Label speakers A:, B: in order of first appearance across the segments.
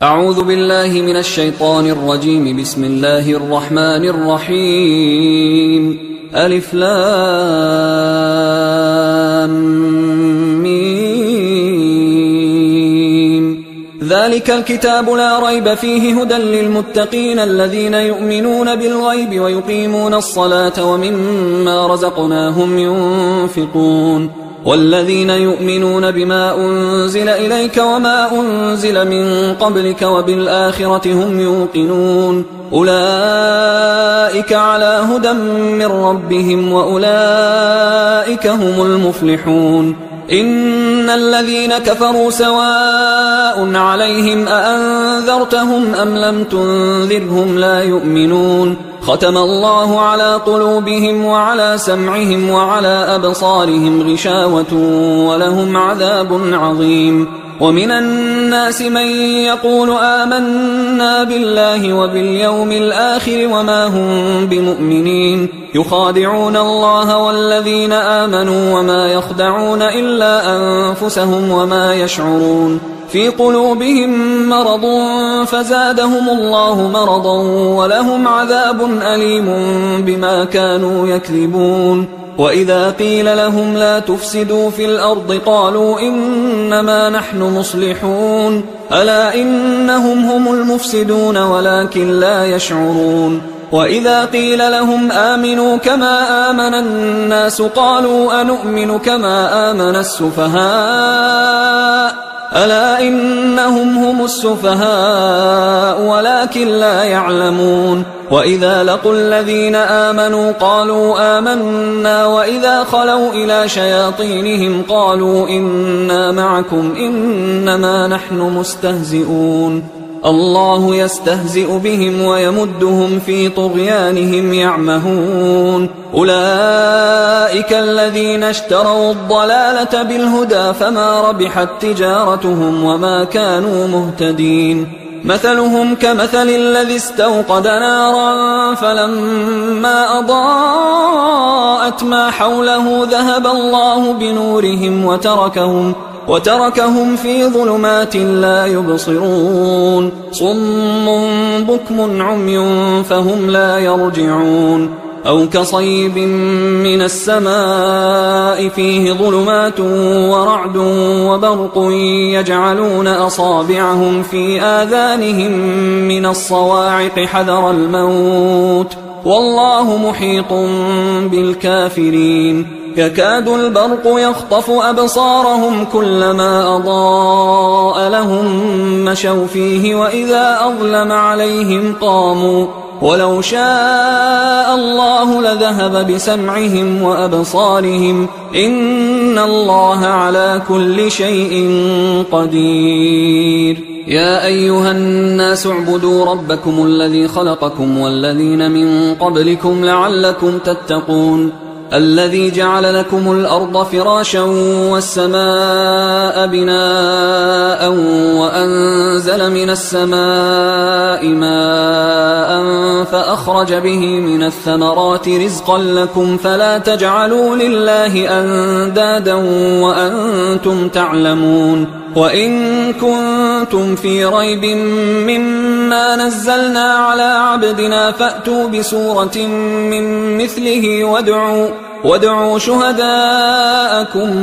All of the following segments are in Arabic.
A: أعوذ بالله من الشيطان الرجيم. بسم الله الرحمن الرحيم. ألف لام ميم. ذلك الكتاب لا ريب فيه هدى للمتقين الذين يؤمنون بالغيب ويقيمون الصلاة ومما رزقناهم ينفقون والذين يؤمنون بما أنزل إليك وما أنزل من قبلك وبالآخرة هم يوقنون أولئك على هدى من ربهم وأولئك هم المفلحون. إن الذين كفروا سواء عليهم أأنذرتهم أم لم تنذرهم لا يؤمنون. ختم الله على قلوبهم وعلى سمعهم وعلى أبصارهم غشاوة ولهم عذاب عظيم. ومن الناس من يقول آمنا بالله وباليوم الآخر وما هم بمؤمنين يخادعون الله والذين آمنوا وما يخدعون إلا أنفسهم وما يشعرون. في قلوبهم مرض فزادهم الله مرضا ولهم عذاب أليم بما كانوا يكذبون. وإذا قيل لهم لا تفسدوا في الأرض قالوا إنما نحن مصلحون ألا إنهم هم المفسدون ولكن لا يشعرون. وإذا قيل لهم آمنوا كما آمن الناس قالوا أنؤمن كما آمن السفهاء ألا إنهم هم السفهاء ولكن لا يعلمون. وإذا لقوا الذين آمنوا قالوا آمنا وإذا خلوا إلى شياطينهم قالوا إنا معكم إنما نحن مستهزئون. الله يستهزئ بهم ويمدهم في طغيانهم يعمهون. أولئك الذين اشتروا الضلالة بالهدى فما ربحت تجارتهم وما كانوا مهتدين. مثلهم كمثل الذي استوقد نارا فلما أضاءت ما حوله ذهب الله بنورهم وتركهم في ظلمات لا يبصرون. صم بكم عمي فهم لا يرجعون. أو كصيب من السماء فيه ظلمات ورعد وبرق يجعلون أصابعهم في آذانهم من الصواعق حذر الموت والله محيط بالكافرين. يكاد البرق يخطف أبصارهم كلما أضاء لهم مشوا فيه وإذا أظلم عليهم قاموا ولو شاء الله لذهب بسمعهم وأبصارهم إن الله على كل شيء قدير. يا أيها الناس اعبدوا ربكم الذي خلقكم والذين من قبلكم لعلكم تتقون. الذي جعل لكم الأرض فراشا والسماء بناء وأنزل من السماء ماء فأخرج به من الثمرات رزقا لكم فلا تجعلوا لله أندادا وأنتم تعلمون. وإن كنتم في ريب مما نزلنا على عبدنا فأتوا بسورة من مثله وادعوا شهداءكم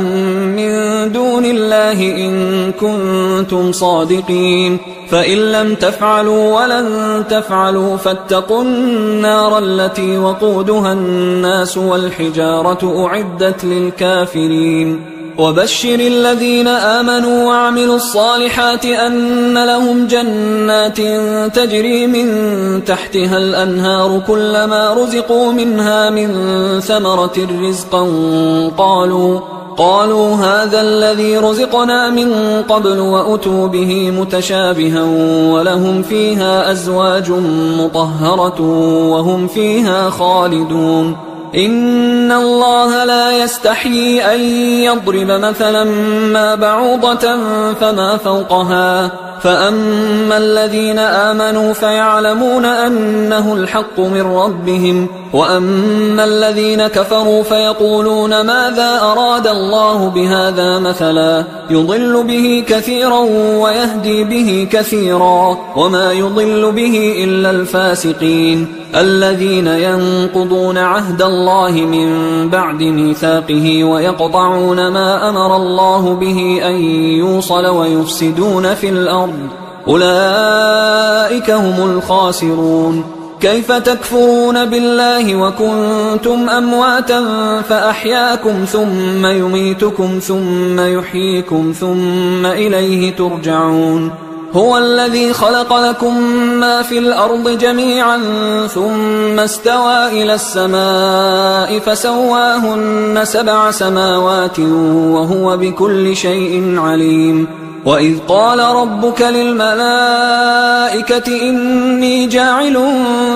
A: من دون الله إن كنتم صادقين. فإن لم تفعلوا ولن تفعلوا فاتقوا النار التي وقودها الناس والحجارة أعدت للكافرين. وبشر الذين آمنوا وعملوا الصالحات أن لهم جنات تجري من تحتها الأنهار كلما رزقوا منها من ثمرة رزقا قالوا هذا الذي رزقنا من قبل وأتوا به متشابها ولهم فيها أزواج مطهرة وهم فيها خالدون. إن الله لا يستحيي أن يضرب مثلا ما بعوضة فما فوقها فأما الذين آمنوا فيعلمون أنه الحق من ربهم، وأما الذين كفروا فيقولون ماذا أراد الله بهذا مثلا يضل به كثيرا ويهدي به كثيرا وما يضل به إلا الفاسقين الذين ينقضون عهد الله من بعد ميثاقه ويقطعون ما أمر الله به أن يوصل ويفسدون في الأرض أولئك هم الخاسرون. كيف تكفرون بالله وكنتم أمواتا فأحياكم ثم يميتكم ثم يحييكم ثم إليه ترجعون. هو الذي خلق لكم ما في الأرض جميعا ثم استوى إلى السماء فسواهن 7 سماوات وهو بكل شيء عليم. وإذ قال ربك للملائكة إني جاعل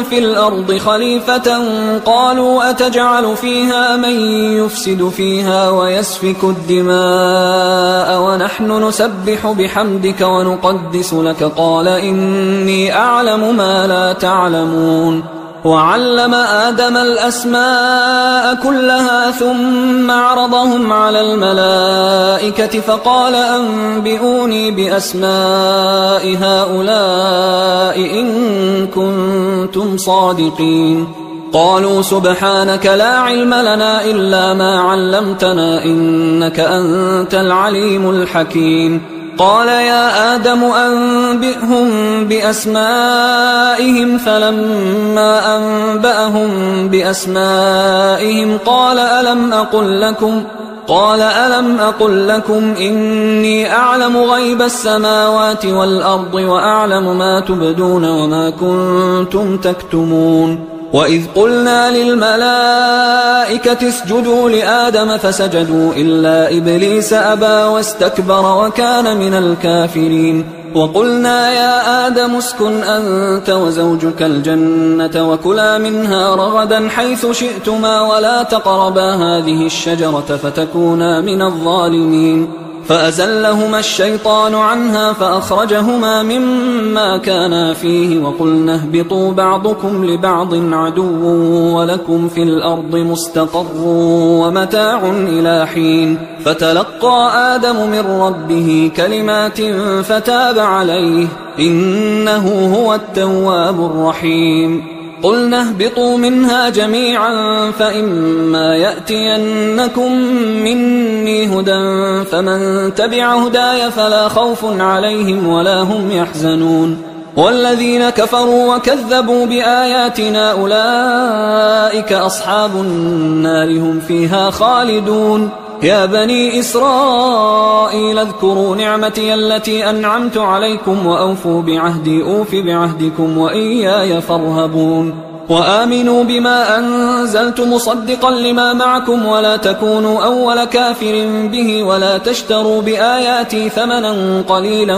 A: في الأرض خليفة قالوا أتجعل فيها من يفسد فيها ويسفك الدماء ونحن نسبح بحمدك ونقدس لك قال إني أعلم ما لا تعلمون. وعلم آدم الأسماء كلها ثم عرضهم على الملائكة فقال أنبئوني بأسماء هؤلاء إن كنتم صادقين. قالوا سبحانك لا علم لنا إلا ما علمتنا إنك أنت العليم الحكيم. قال يا آدم أنبئهم بأسمائهم فلما أنبأهم بأسمائهم قال ألم أقل لكم إني أعلم غيب السماوات والأرض وأعلم ما تبدون وما كنتم تكتمون. وإذ قلنا للملائكة اسجدوا لآدم فسجدوا إلا إبليس أبى واستكبر وكان من الكافرين. وقلنا يا آدم اسكن أنت وزوجك الجنة وكلا منها رغدا حيث شئتما ولا تقربا هذه الشجرة فتكونا من الظالمين. فأزلهما الشيطان عنها فأخرجهما مما كانا فيه وقلنا اهبطوا بعضكم لبعض عدو ولكم في الأرض مستقر ومتاع إلى حين. فتلقى آدم من ربه كلمات فتاب عليه إنه هو التواب الرحيم. قلنا اهبطوا منها جميعا فإما يأتينكم مني هدى فمن تبع هداي فلا خوف عليهم ولا هم يحزنون. والذين كفروا وكذبوا بآياتنا أولئك أصحاب النار هم فيها خالدون. يا بني إسرائيل اذكروا نعمتي التي أنعمت عليكم وأوفوا بعهدي أوف بعهدكم وإياي فارهبون. وآمنوا بما أنزلت مصدقا لما معكم ولا تكونوا أول كافر به ولا تشتروا بآياتي ثمنا قليلا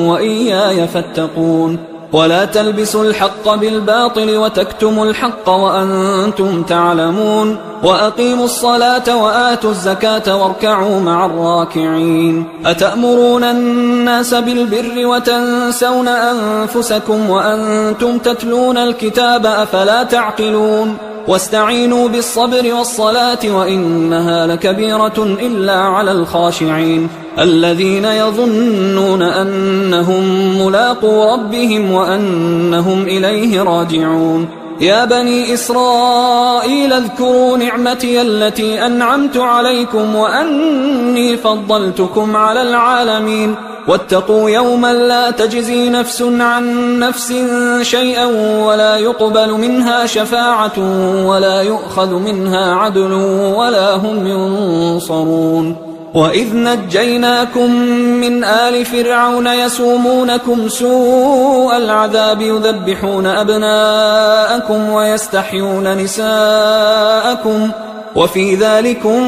A: وإياي فاتقون. ولا تلبسوا الحق بالباطل وتكتموا الحق وأنتم تعلمون. وأقيموا الصلاة وآتوا الزكاة واركعوا مع الراكعين. أتأمرون الناس بالبر وتنسون أنفسكم وأنتم تتلون الكتاب أفلا تعقلون. واستعينوا بالصبر والصلاة وإنها لكبيرة إلا على الخاشعين الذين يظنون أنهم ملاقو ربهم وأنهم إليه راجعون. يا بني إسرائيل اذكروا نعمتي التي أنعمت عليكم وأني فضلتكم على العالمين. واتقوا يوما لا تجزي نفس عن نفس شيئا ولا يقبل منها شفاعة ولا يؤخذ منها عدل ولا هم ينصرون. وإذ نجيناكم من آل فرعون يسومونكم سوء العذاب يذبحون أبناءكم ويستحيون نساءكم وفي ذلكم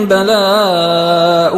A: بلاء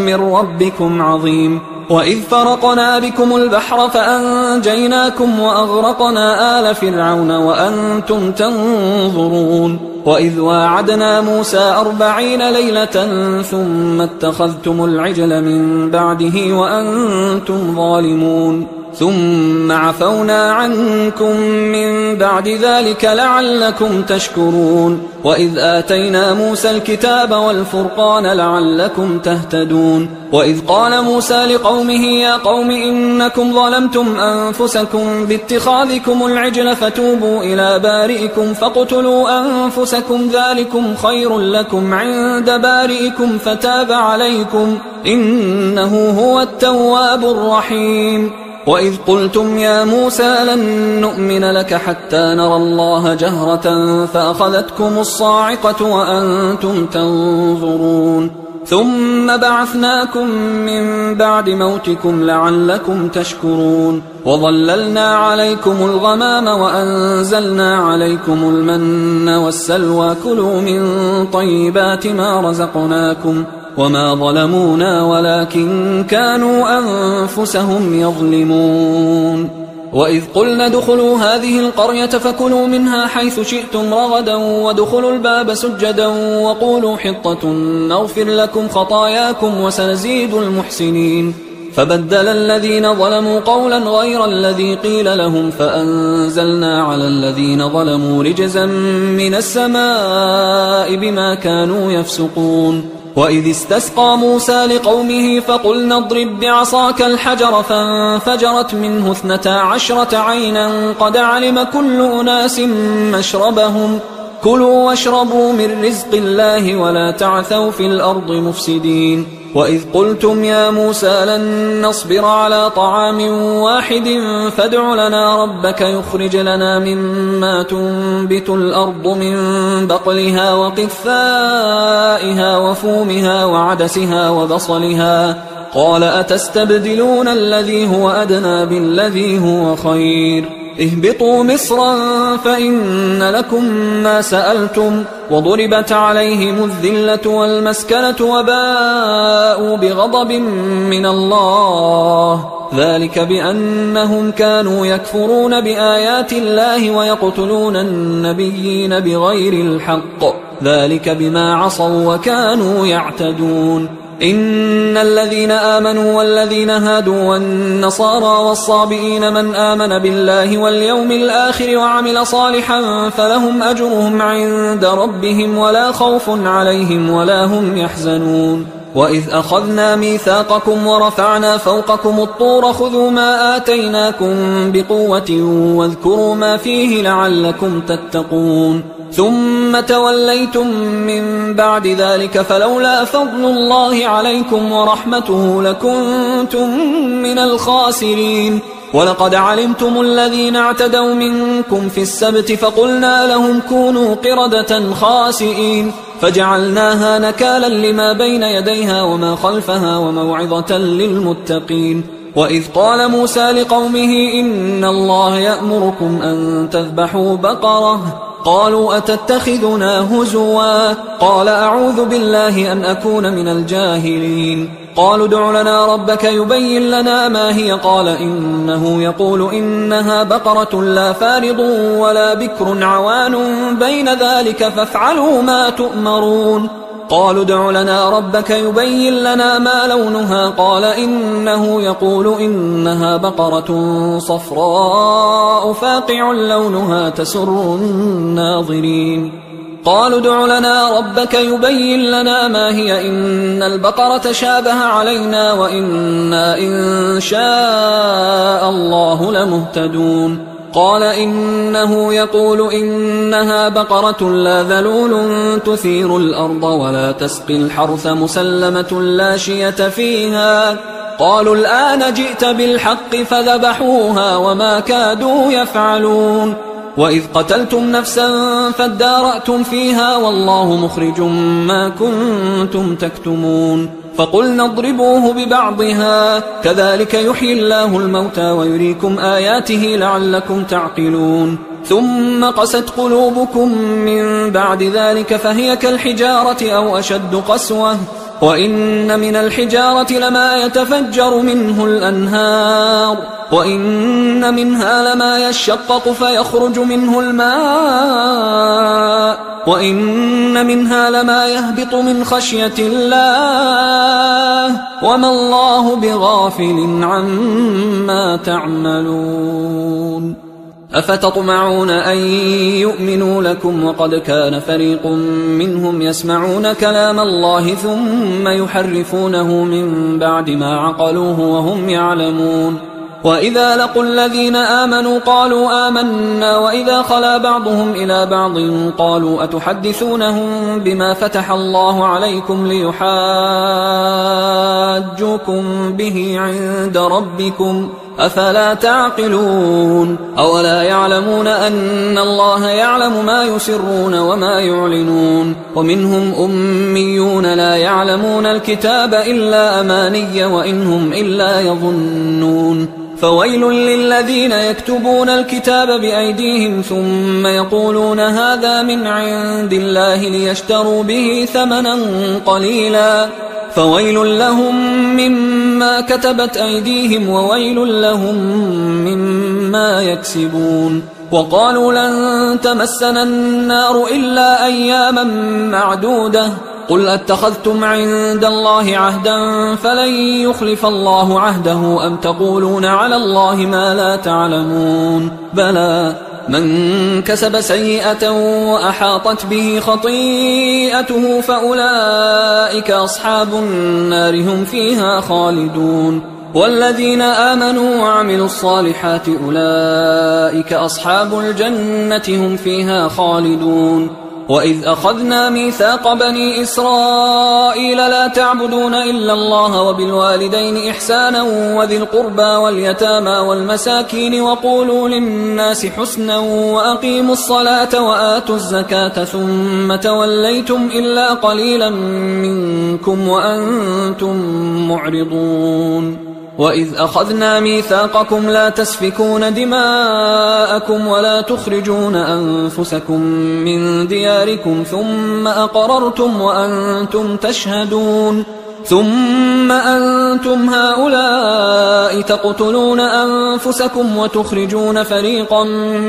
A: من ربكم عظيم. وإذ فرقنا بكم البحر فأنجيناكم وأغرقنا آل فرعون وأنتم تنظرون. وإذ واعدنا موسى 40 ليلة ثم اتخذتم العجل من بعده وأنتم ظالمون. ثم عفونا عنكم من بعد ذلك لعلكم تشكرون وإذ آتينا موسى الكتاب والفرقان لعلكم تهتدون وإذ قال موسى لقومه يا قوم إنكم ظلمتم أنفسكم باتخاذكم العجل فتوبوا إلى بارئكم فاقتلوا أنفسكم ذلكم خير لكم عند بارئكم فتاب عليكم إنه هو التواب الرحيم وإذ قلتم يا موسى لن نؤمن لك حتى نرى الله جهرة فأخذتكم الصاعقة وأنتم تنظرون ثم بعثناكم من بعد موتكم لعلكم تشكرون وظللنا عليكم الغمام وأنزلنا عليكم المن والسلوى كلوا من طيبات ما رزقناكم وما ظلمونا ولكن كانوا أنفسهم يظلمون وإذ قلنا ادخلوا هذه القرية فكلوا منها حيث شئتم رغدا وادخلوا الباب سجدا وقولوا حطة نغفر لكم خطاياكم وسنزيد المحسنين فبدل الذين ظلموا قولا غير الذي قيل لهم فأنزلنا على الذين ظلموا رجزا من السماء بما كانوا يفسقون وإذ استسقى موسى لقومه فقلنا اضرب بعصاك الحجر فانفجرت منه 12 عينا قد علم كل أناس مشربهم كلوا واشربوا من رزق الله ولا تعثوا في الأرض مفسدين وإذ قلتم يا موسى لن نصبر على طعام واحد فادع لنا ربك يخرج لنا مما تنبت الأرض من بقلها وقثائها وفومها وعدسها وبصلها قال أتستبدلون الذي هو أدنى بالذي هو خير اهبطوا مصرا فإن لكم ما سألتم وضربت عليهم الذلة والمسكنة وباءوا بغضب من الله ذلك بأنهم كانوا يكفرون بآيات الله ويقتلون النبيين بغير الحق ذلك بما عصوا وكانوا يعتدون إن الذين آمنوا والذين هادوا والنصارى والصابئين من آمن بالله واليوم الآخر وعمل صالحا فلهم أجرهم عند ربهم ولا خوف عليهم ولا هم يحزنون وإذ أخذنا ميثاقكم ورفعنا فوقكم الطور خذوا ما آتيناكم بقوة واذكروا ما فيه لعلكم تتقون ثم توليتم من بعد ذلك فلولا فضل الله عليكم ورحمته لكنتم من الخاسرين ولقد علمتم الذين اعتدوا منكم في السبت فقلنا لهم كونوا قردة خاسئين فجعلناها نكالا لما بين يديها وما خلفها وموعظة للمتقين وإذ قال موسى لقومه إن الله يأمركم أن تذبحوا بقرة قالوا أتتخذنا هزوا قال أعوذ بالله أن أكون من الجاهلين قالوا ادع لنا ربك يبين لنا ما هي قال إنه يقول إنها بقرة لا فارض ولا بكر عوان بين ذلك فافعلوا ما تؤمرون قالوا ادع لنا ربك يبين لنا ما لونها قال إنه يقول إنها بقرة صفراء فاقع لونها تسر الناظرين قالوا ادع لنا ربك يبين لنا ما هي إن البقرة شابه علينا وإنا إن شاء الله لمهتدون قال إنه يقول إنها بقرة لا ذلول تثير الأرض ولا تسقي الحرث مسلمة لا شية فيها قالوا الآن جئت بالحق فذبحوها وما كادوا يفعلون وإذ قتلتم نفسا فادارأتم فيها والله مخرج ما كنتم تكتمون فقلنا اضربوه ببعضها كذلك يحيي الله الموتى ويريكم آياته لعلكم تعقلون ثم قست قلوبكم من بعد ذلك فهي كالحجارة أو أشد قسوة وإن من الحجارة لما يتفجر منه الأنهار وإن منها لما يشقق فيخرج منه الماء وإن منها لما يهبط من خشية الله وما الله بغافل عما تعملون. أفتطمعون أن يؤمنوا لكم وقد كان فريق منهم يسمعون كلام الله ثم يحرفونه من بعد ما عقلوه وهم يعلمون. وإذا لقوا الذين آمنوا قالوا آمنا وإذا خلا بعضهم إلى بعض قالوا أتحدثونهم بما فتح الله عليكم ليحاجوكم به عند ربكم أفلا تعقلون. أولا يعلمون أن الله يعلم ما يسرون وما يعلنون. ومنهم أميون لا يعلمون الكتاب إلا أماني وإنهم إلا يظنون. فويل للذين يكتبون الكتاب بأيديهم ثم يقولون هذا من عند الله ليشتروا به ثمنا قليلا فويل لهم مما كتبت أيديهم وويل لهم مما يكسبون. وقالوا لن تمسنا النار إلا أياما معدودة قل أتخذتم عند الله عهدا فلن يخلف الله عهده أم تقولون على الله ما لا تعلمون. بلى من كسب سيئة وأحاطت به خطيئته فأولئك أصحاب النار هم فيها خالدون. والذين آمنوا وعملوا الصالحات أولئك أصحاب الجنة هم فيها خالدون. وإذ أخذنا ميثاق بني إسرائيل لا تعبدون إلا الله وبالوالدين إحسانا وذي القربى واليتامى والمساكين وقولوا للناس حسنا وأقيموا الصلاة وآتوا الزكاة ثم توليتم إلا قليلا منكم وأنتم معرضون. وإذ أخذنا ميثاقكم لا تسفكون دماءكم ولا تخرجون أنفسكم من دياركم ثم أقررتم وأنتم تشهدون ثم أنتم هؤلاء تقتلون أنفسكم وتخرجون فريقا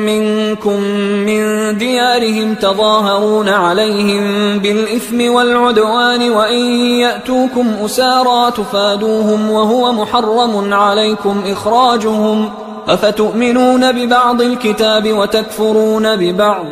A: منكم من ديارهم تظاهرون عليهم بالإثم والعدوان وإن يأتوكم أسارى تفادوهم وهو محرم عليكم إخراجهم أفتؤمنون ببعض الكتاب وتكفرون ببعض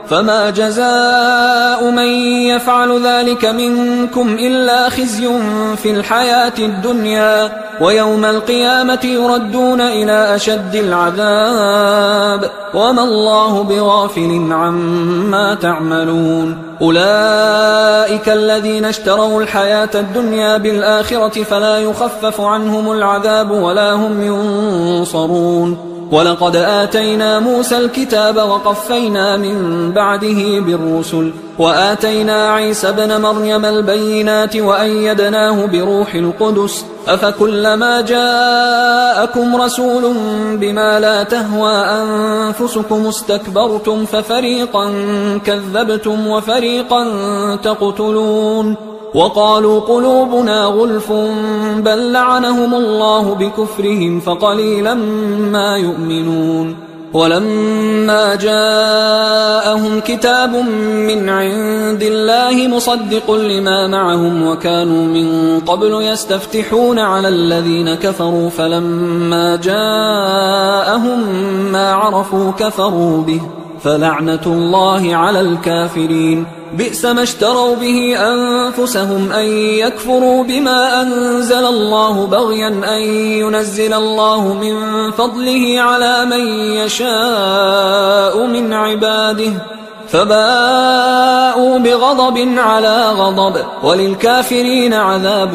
A: فما جزاء من يفعل ذلك منكم إلا خزي في الحياة الدنيا ويوم القيامة يردون إلى أشد العذاب وما الله بغافل عما تعملون. أولئك الذين اشتروا الحياة الدنيا بالآخرة فلا يخفف عنهم العذاب ولا هم ينصرون. ولقد آتينا موسى الكتاب وقفينا من بعده بالرسل وآتينا عيسى ابن مريم البينات وأيدناه بروح القدس أفكلما جاءكم رسول بما لا تهوى أنفسكم استكبرتم ففريقا كذبتم وفريقا تقتلون. وقالوا قلوبنا غلف بل لعنهم الله بكفرهم فقليلا ما يؤمنون. ولما جاءهم كتاب من عند الله مصدق لما معهم وكانوا من قبل يستفتحون على الذين كفروا فلما جاءهم ما عرفوا كفروا به فلعنة الله على الكافرين. بئس ما اشتروا به أنفسهم أن يكفروا بما أنزل الله بغيا أن ينزل الله من فضله على من يشاء من عباده فباءوا بغضب على غضب وللكافرين عذاب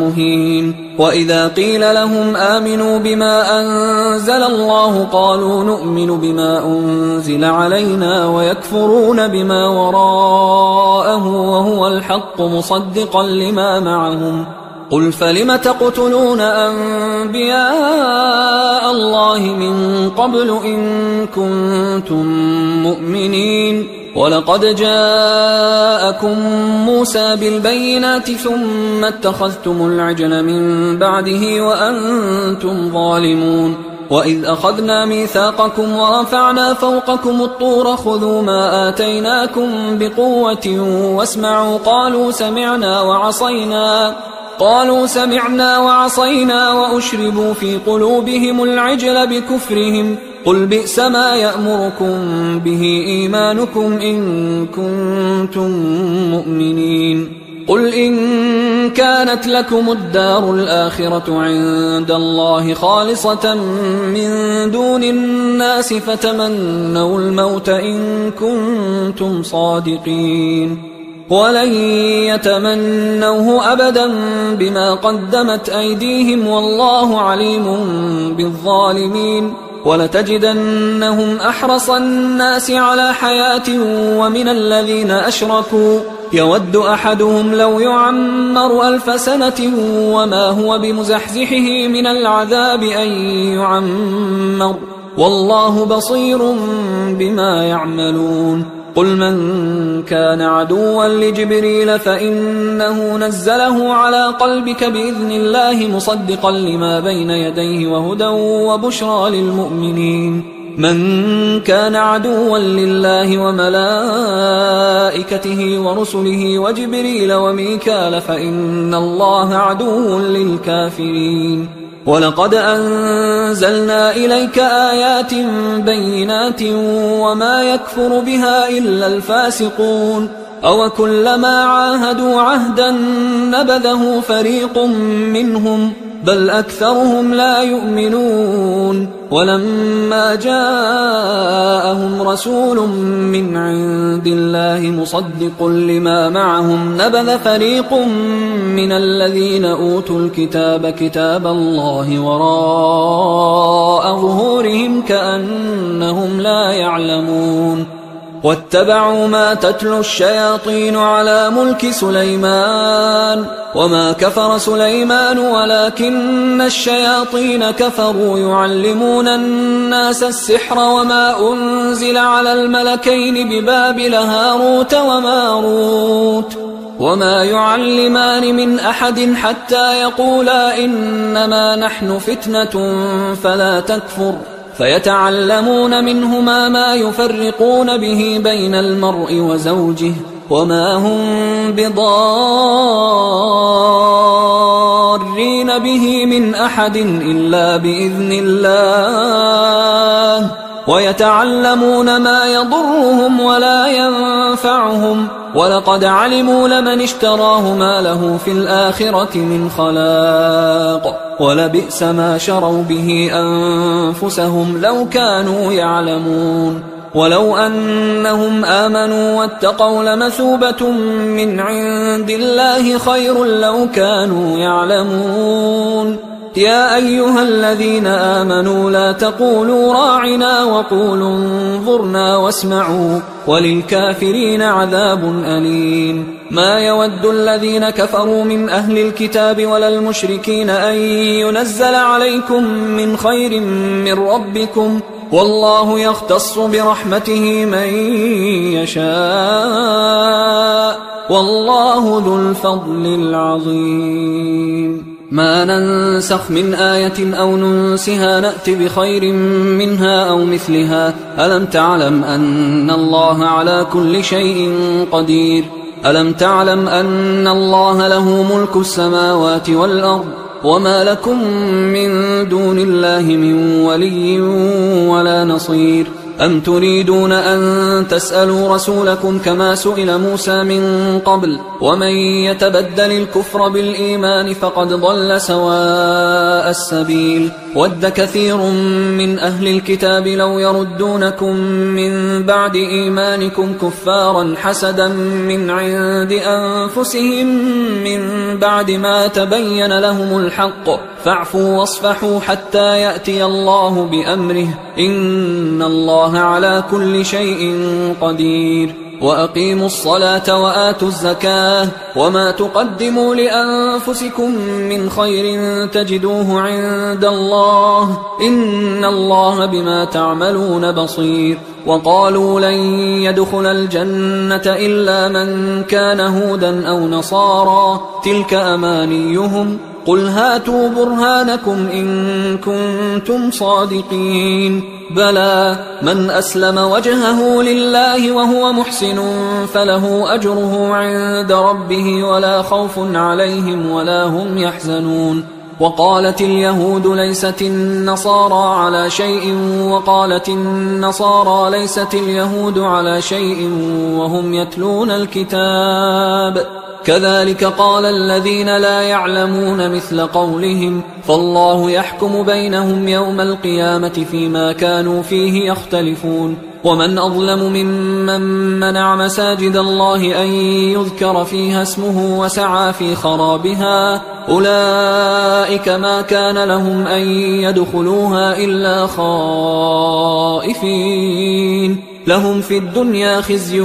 A: مهين. وإذا قيل لهم آمنوا بما أنزل الله قالوا نؤمن بما أنزل علينا ويكفرون بما وراءه وهو الحق مصدقا لما معهم. قل فلم تقتلون أنبياء الله من قبل إن كنتم مؤمنين ولقد جاءكم موسى بالبينات ثم اتخذتم العجل من بعده وأنتم ظالمون وإذ أخذنا ميثاقكم ورفعنا فوقكم الطور خذوا ما آتيناكم بقوة واسمعوا قالوا سمعنا وعصينا وأشربوا في قلوبهم العجل بكفرهم قل بئس ما يأمركم به إيمانكم إن كنتم مؤمنين قل إن كانت لكم الدار الآخرة عند الله خالصة من دون الناس فتمنوا الموت إن كنتم صادقين ولن يتمنوه أبدا بما قدمت أيديهم والله عليم بالظالمين ولتجدنهم أحرص الناس على حياة ومن الذين أشركوا يود أحدهم لو يعمر 1000 سنة وما هو بمزحزحه من العذاب أن يعمر والله بصير بما يعملون قل من كان عدوا لجبريل فإنه نزله على قلبك بإذن الله مصدقا لما بين يديه وهدى وبشرى للمؤمنين من كان عدوا لله وملائكته ورسله وجبريل وميكال فإن الله عدو للكافرين ولقد أنزلنا إليك آيات بينات وما يكفر بها إلا الفاسقون أوكلما عاهدوا عهدا نبذه فريق منهم بل أكثرهم لا يؤمنون ولما جاءهم رسول من عند الله مصدق لما معهم نبذ فريق من الذين أوتوا الكتاب كتاب الله وراء ظهورهم كأنهم لا يعلمون واتبعوا ما تتلو الشياطين على ملك سليمان وما كفر سليمان ولكن الشياطين كفروا يعلمون الناس السحر وما أنزل على الملكين ببابل هاروت وماروت وما يعلمان من أحد حتى يقولا إنما نحن فتنة فلا تكفر فيتعلمون منهما ما يفرقون به بين المرء وزوجه وما هم بضارين به من أحد إلا بإذن الله ويتعلمون ما يضرهم ولا ينفعهم ولقد علموا لمن اشتراه ما له في الآخرة من خلاق ولبئس ما شروا به أنفسهم لو كانوا يعلمون ولو أنهم آمنوا واتقوا لمثوبة من عند الله خير لو كانوا يعلمون يا أيها الذين آمنوا لا تقولوا راعنا وقولوا انظرنا واسمعوا وللكافرين عذاب أليم ما يود الذين كفروا من أهل الكتاب ولا المشركين أن ينزل عليكم من خير من ربكم والله يختص برحمته من يشاء والله ذو الفضل العظيم ما ننسخ من آية أو ننسها نأت بخير منها أو مثلها ألم تعلم أن الله على كل شيء قدير ألم تعلم أن الله له ملك السماوات والأرض وما لكم من دون الله من ولي ولا نصير أم تريدون أن تسألوا رسولكم كما سئل موسى من قبل ومن يتبدل الكفر بالإيمان فقد ضل سواء السبيل ود كثير من أهل الكتاب لو يردونكم من بعد إيمانكم كفارا حسدا من عند أنفسهم من بعد ما تبين لهم الحق فاعفوا واصفحوا حتى يأتي الله بأمره إن الله على كل شيء قدير وأقيموا الصلاة وآتوا الزكاة وما تقدموا لأنفسكم من خير تجدوه عند الله إن الله بما تعملون بصير. وقالوا لن يدخل الجنة إلا من كان هودا أو نصارى تلك أمانيهم قل هاتوا برهانكم إن كنتم صادقين بلى من أسلم وجهه لله وهو محسن فله أجره عند ربه ولا خوف عليهم ولا هم يحزنون. وقالت اليهود ليست النصارى على شيء وقالت النصارى ليست اليهود على شيء وهم يتلون الكتاب كذلك قال الذين لا يعلمون مثل قولهم فالله يحكم بينهم يوم القيامة فيما كانوا فيه يختلفون. ومن أظلم ممن منع مساجد الله أن يذكر فيها اسمه وسعى في خرابها أولئك ما كان لهم أن يدخلوها إلا خائفين لهم في الدنيا خزي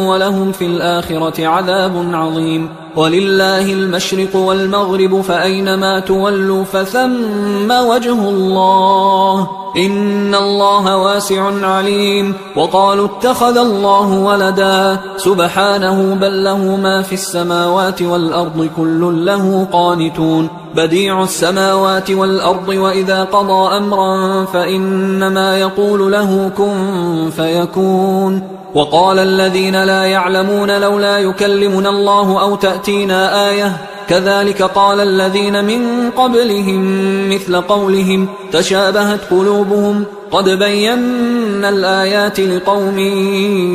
A: ولهم في الآخرة عذاب عظيم. ولله المشرق والمغرب فأينما تولوا فثم وجه الله إن الله واسع عليم. وقالوا اتخذ الله ولدا سبحانه بل له ما في السماوات والأرض كل له قانتون بديع السماوات والأرض وإذا قضى أمرا فإنما يقول له كن فيكون. وقال الذين لا يعلمون لولا يكلمنا الله أو تأتينا آية كذلك قال الذين من قبلهم مثل قولهم تشابهت قلوبهم قد بينا الآيات لقوم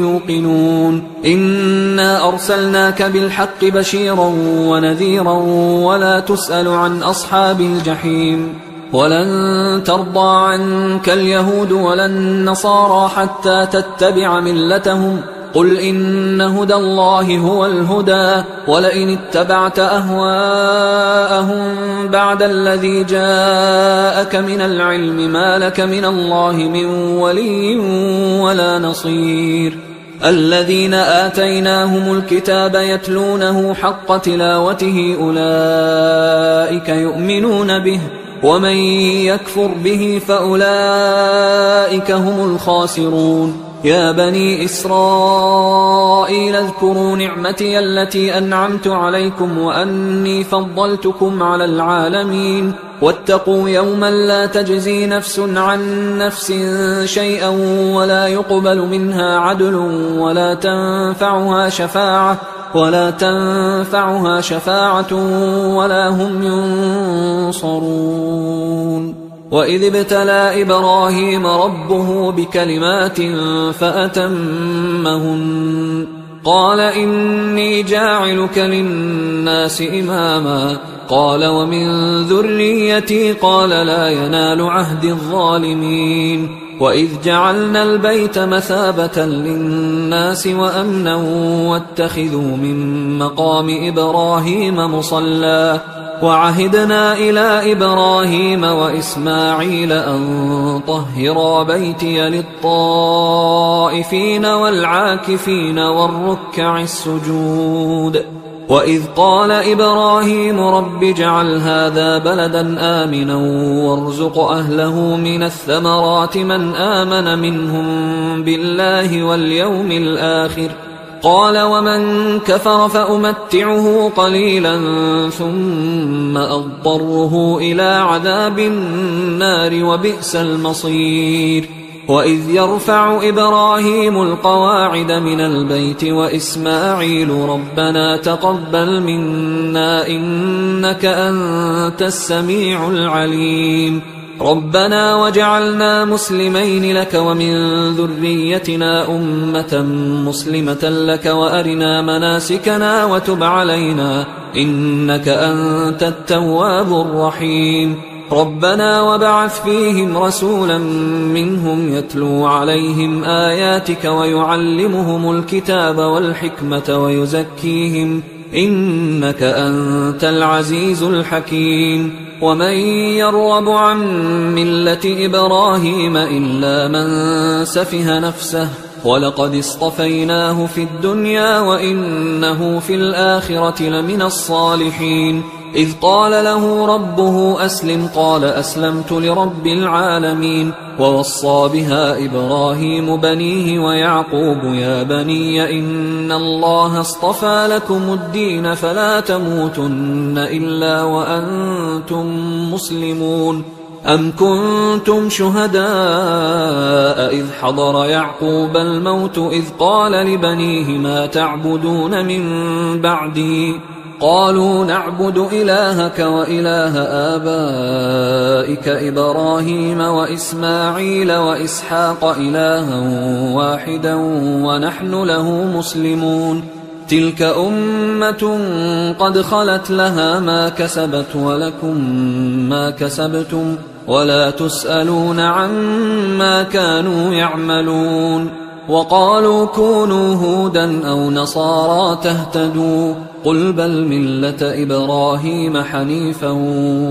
A: يوقنون. إنا أرسلناك بالحق بشيرا ونذيرا ولا تسأل عن أصحاب الجحيم. ولن ترضى عنك اليهود ولا النصارى حتى تتبع ملتهم قل إن هدى الله هو الهدى ولئن اتبعت أهواءهم بعد الذي جاءك من العلم ما لك من الله من ولي ولا نصير. الذين آتيناهم الكتاب يتلونه حق تلاوته أولئك يؤمنون به ومن يكفر به فأولئك هم الخاسرون. يا بني إسرائيل اذكروا نعمتي التي أنعمت عليكم وأني فضلتكم على العالمين واتقوا يوما لا تجزي نفس عن نفس شيئا ولا يقبل منها عدل ولا تنفعها شفاعة ولا هم ينصرون. وإذ ابتلى إبراهيم ربه بكلمات فأتمهن قال إني جاعلك للناس إماما قال ومن ذريتي قال لا ينال عهد الظالمين. وإذ جعلنا البيت مثابة للناس وأمنا واتخذوا من مقام إبراهيم مصلى وعهدنا إلى إبراهيم وإسماعيل أن طهرا بيتي للطائفين والعاكفين والركع السجود. وإذ قال إبراهيم رب اجعل هذا بلدا آمنا وارزق أهله من الثمرات من آمن منهم بالله واليوم الآخر قال ومن كفر فأمتعه قليلا ثم أضطره إلى عذاب النار وبئس المصير. وإذ يرفع إبراهيم القواعد من البيت وإسماعيل ربنا تقبل منا إنك أنت السميع العليم ربنا وجعلنا مسلمين لك ومن ذريتنا أمة مسلمة لك وأرنا مناسكنا وتب علينا إنك أنت التواب الرحيم ربنا وابعث فيهم رسولا منهم يتلو عليهم آياتك ويعلمهم الكتاب والحكمة ويزكيهم إنك أنت العزيز الحكيم. ومن يرغب عن ملة إبراهيم إلا من سفه نفسه ولقد اصطفيناه في الدنيا وإنه في الآخرة لمن الصالحين. إذ قال له ربه أسلم قال أسلمت لرب العالمين. ووصى بها إبراهيم بنيه ويعقوب يا بني إن الله اصطفى لكم الدين فلا تموتن إلا وأنتم مسلمون. أم كنتم شهداء إذ حضر يعقوب الموت إذ قال لبنيه ما تعبدون من بعدي قالوا نعبد إلهك وإله آبائك إبراهيم وإسماعيل وإسحاق إلها واحدا ونحن له مسلمون. تلك أمة قد خلت لها ما كسبت ولكم ما كسبتم ولا تسألون عما كانوا يعملون. وقالوا كونوا هودا أو نصارى تهتدوا قل بل ملة إبراهيم حنيفا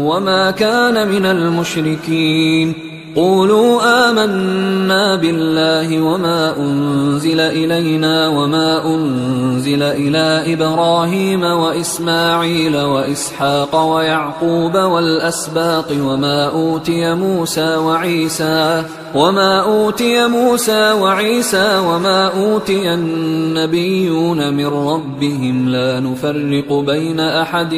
A: وما كان من المشركين. قولوا آمنا بالله وما أنزل إلينا وما أنزل إلى إبراهيم وإسماعيل وإسحاق ويعقوب والأسباط وما أوتي موسى وعيسى وما أوتي النبيون من ربهم لا نفرق بين أحد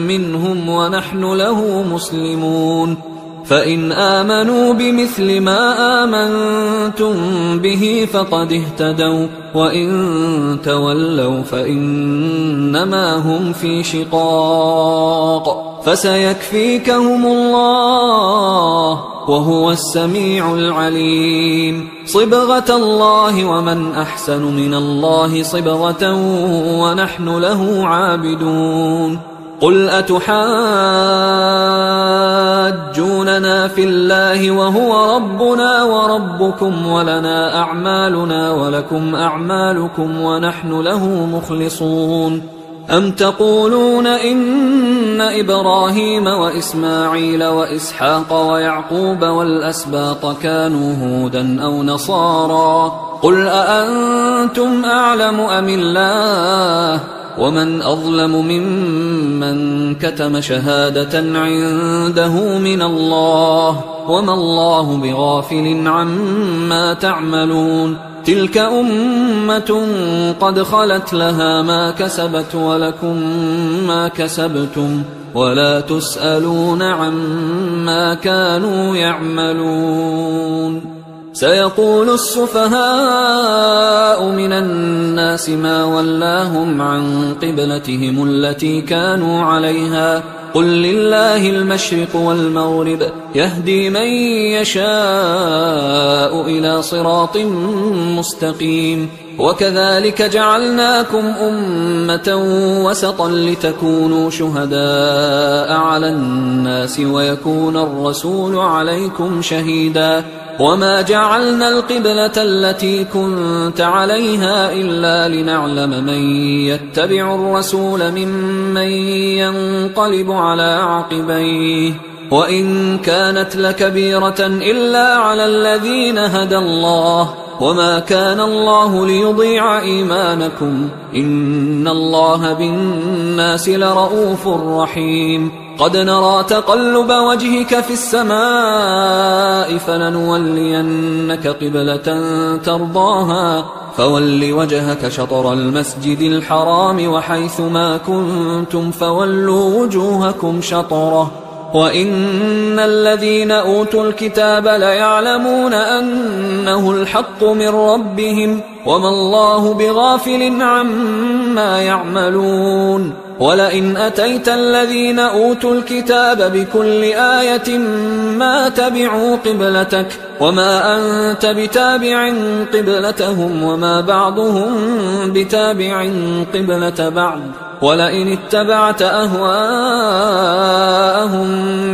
A: منهم ونحن له مسلمون. فإن آمنوا بمثل ما آمنتم به فقد اهتدوا وإن تولوا فإنما هم في شقاق فسيكفيكهم الله وهو السميع العليم. صبغة الله ومن أحسن من الله صبغة ونحن له عابدون. قل أتحاجوننا في الله وهو ربنا وربكم ولنا أعمالنا ولكم أعمالكم ونحن له مخلصون. أم تقولون إن إبراهيم وإسماعيل وإسحاق ويعقوب والأسباط كانوا هودا أو نصارى قل أأنتم أعلم أم الله ومن أظلم ممن كتم شهادة عنده من الله وما الله بغافل عما تعملون. تلك أمة قد خلت لها ما كسبت ولكم ما كسبتم ولا تسألون عما كانوا يعملون. سيقول السفهاء من الناس ما ولاهم عن قبلتهم التي كانوا عليها قل لله المشرق والمغرب يهدي من يشاء إلى صراط مستقيم. وكذلك جعلناكم أمة وسطا لتكونوا شهداء على الناس ويكون الرسول عليكم شهيدا. وما جعلنا القبلة التي كنت عليها إلا لنعلم من يتبع الرسول ممن ينقلب على عقبيه وإن كانت لكبيرة إلا على الذين هدى الله وما كان الله ليضيع إيمانكم إن الله بالناس لرؤوف رحيم. قد نرى تقلب وجهك في السماء فلنولينك قبلة ترضاها فول وجهك شطر المسجد الحرام وحيث ما كنتم فولوا وجوهكم شطره وإن الذين أوتوا الكتاب ليعلمون أنه الحق من ربهم وما الله بغافل عما يعملون. ولئن أتيت الذين أوتوا الكتاب بكل آية ما تبعوا قبلتك وما أنت بتابع قبلتهم وما بعضهم بتابع قبلة بعض ولئن اتبعت أهواءهم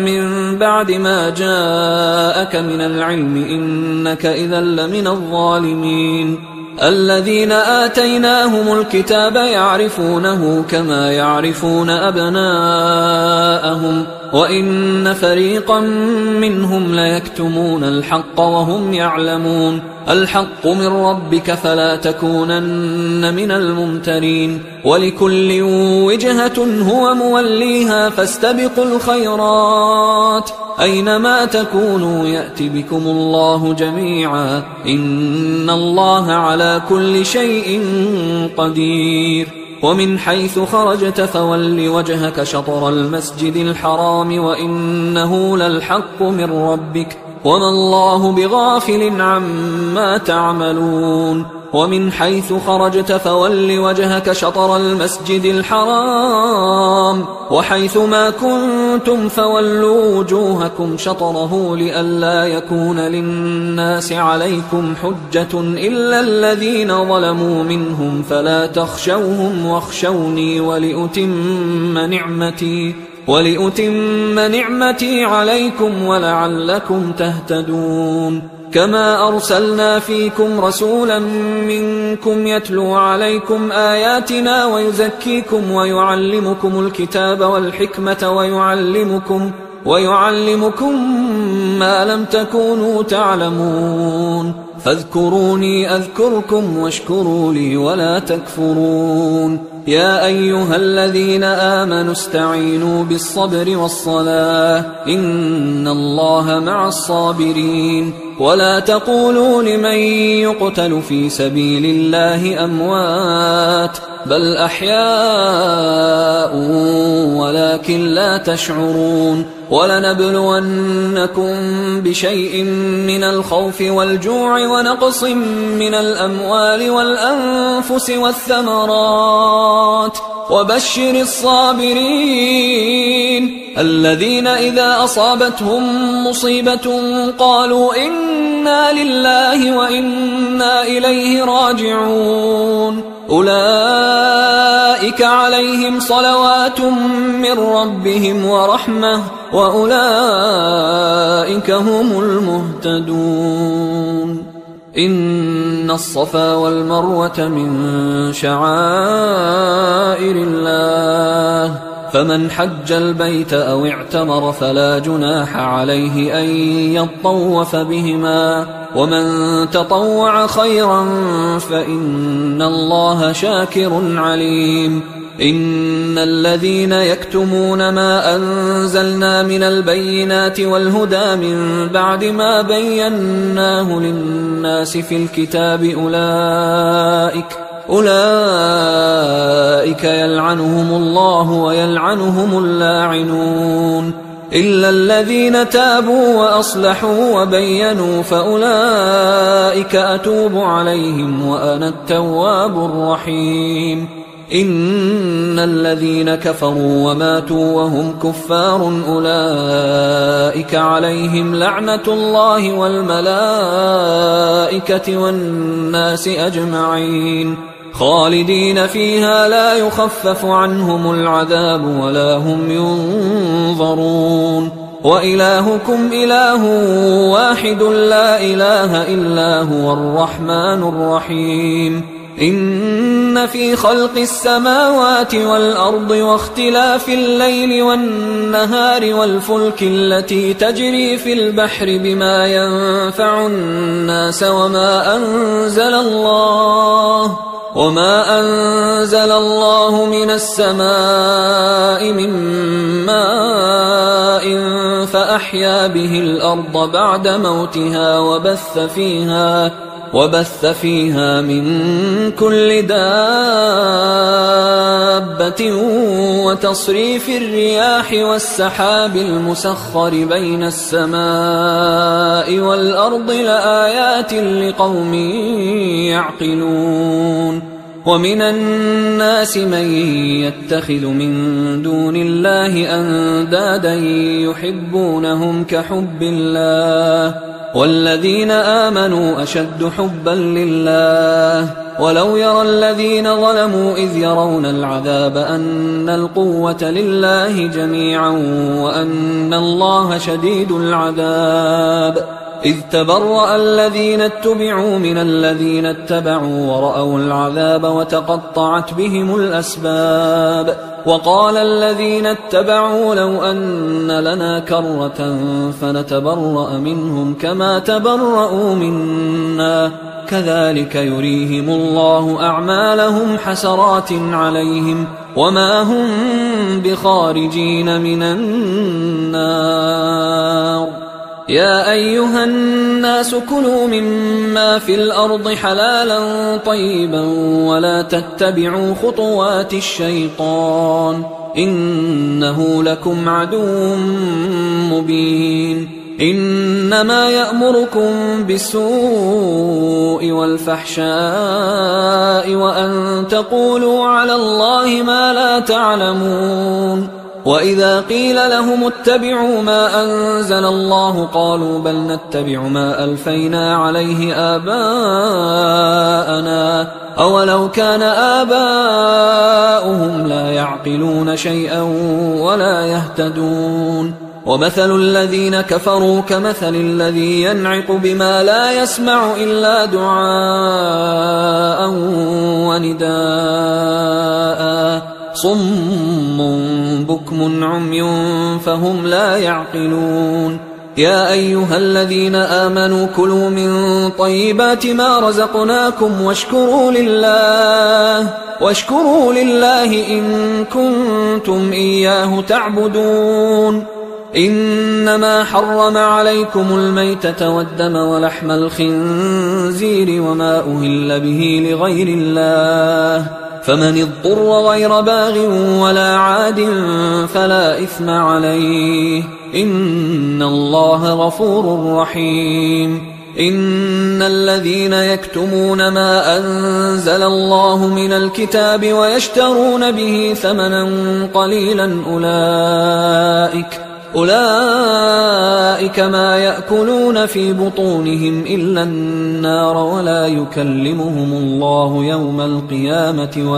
A: من بعد ما جاءك من العلم إنك إذا لمن الظالمين. الذين آتيناهم الكتاب يعرفونه كما يعرفون أبناءهم وإن فريقا منهم ليكتمون الحق وهم يعلمون. الحق من ربك فلا تكونن من الممترين ولكل وجهة هو موليها فاستبقوا الخيرات أينما تكونوا يأت بكم الله جميعا إن الله على كل شيء قدير ومن حيث خرجت فول وجهك شطر المسجد الحرام وإنه للحق من ربك وما الله بغافل عما تعملون ومن حيث خرجت فول وجهك شطر المسجد الحرام وحيث ما كنتم فولوا وجوهكم شطره لئلا يكون للناس عليكم حجة إلا الذين ظلموا منهم فلا تخشوهم واخشوني ولأتم نعمتي عليكم ولعلكم تهتدون كما أرسلنا فيكم رسولا منكم يتلو عليكم آياتنا ويزكيكم ويعلمكم الكتاب والحكمة ويعلمكم ما لم تكونوا تعلمون فاذكروني أذكركم واشكروا لي ولا تكفرون يا أيها الذين آمنوا استعينوا بالصبر والصلاة إن الله مع الصابرين ولا تقولوا لمن يقتل في سبيل الله أموات بل أحياء ولكن لا تشعرون ولنبلونكم بشيء من الخوف والجوع ونقص من الأموال والأنفس والثمرات وبشر الصابرين الذين إذا أصابتهم مصيبة قالوا إنا لله وإنا إليه راجعون أولئك عليهم صلوات من ربهم ورحمة وأولئك هم المهتدون إن الصفا والمروة من شعائر الله فمن حج البيت أو اعتمر فلا جناح عليه أن يطوف بهما ومن تطوع خيرا فإن الله شاكر عليم إن الذين يكتمون ما أنزلنا من البينات والهدى من بعد ما بيناه للناس في الكتاب أولئك يلعنهم الله ويلعنهم اللاعنون إلا الذين تابوا وأصلحوا وبينوا فأولئك أتوب عليهم وأنا التواب الرحيم إن الذين كفروا وماتوا وهم كفار أولئك عليهم لعنة الله والملائكة والناس أجمعين خالدين فيها لا يخفف عنهم العذاب ولا هم ينظرون وإلهكم إله واحد لا إله إلا هو الرحمن الرحيم إن في خلق السماوات والأرض واختلاف الليل والنهار والفلك التي تجري في البحر بما ينفع الناس وما أنزل الله من السماء من ماء فأحيا به الأرض بعد موتها وبث فيها من كل دابة وتصريف الرياح والسحاب المسخر بين السماء والأرض لآيات لقوم يعقلون ومن الناس من يتخذ من دون الله أندادا يحبونهم كحب الله والذين آمنوا أشد حبا لله ولو يرى الذين ظلموا إذ يرون العذاب أن القوة لله جميعا وأن الله شديد العذاب إذ تبرأ الذين اتبعوا من الذين اتبعوا ورأوا العذاب وتقطعت بهم الأسباب وقال الذين اتبعوا لو أن لنا كرة فنتبرأ منهم كما تبرأوا منا كذلك يريهم الله أعمالهم حسرات عليهم وما هم بخارجين من النار. يا أيها الناس كلوا مما في الأرض حلالا طيبا ولا تتبعوا خطوات الشيطان إنه لكم عدو مبين. إنما يأمركم بالسوء والفحشاء وأن تقولوا على الله ما لا تعلمون. وإذا قيل لهم اتبعوا ما أنزل الله قالوا بل نتبع ما ألفينا عليه آباءنا أولو كان آباؤهم لا يعقلون شيئا ولا يهتدون. ومثل الذين كفروا كمثل الذي ينعق بما لا يسمع إلا دعاء ونداء صم بكم عمي فهم لا يعقلون. يا أيها الذين آمنوا كلوا من طيبات ما رزقناكم واشكروا لله إن كنتم إياه تعبدون. إنما حرم عليكم الميتة والدم ولحم الخنزير وما أهل به لغير الله فمن اضطر غير باغ ولا عاد فلا إثم عليه إن الله غفور رحيم. إن الذين يكتمون ما أنزل الله من الكتاب ويشترون به ثمنا قليلا أولئك ما يأكلون في بطونهم إلا النار ولا يكلمهم الله يوم القيامة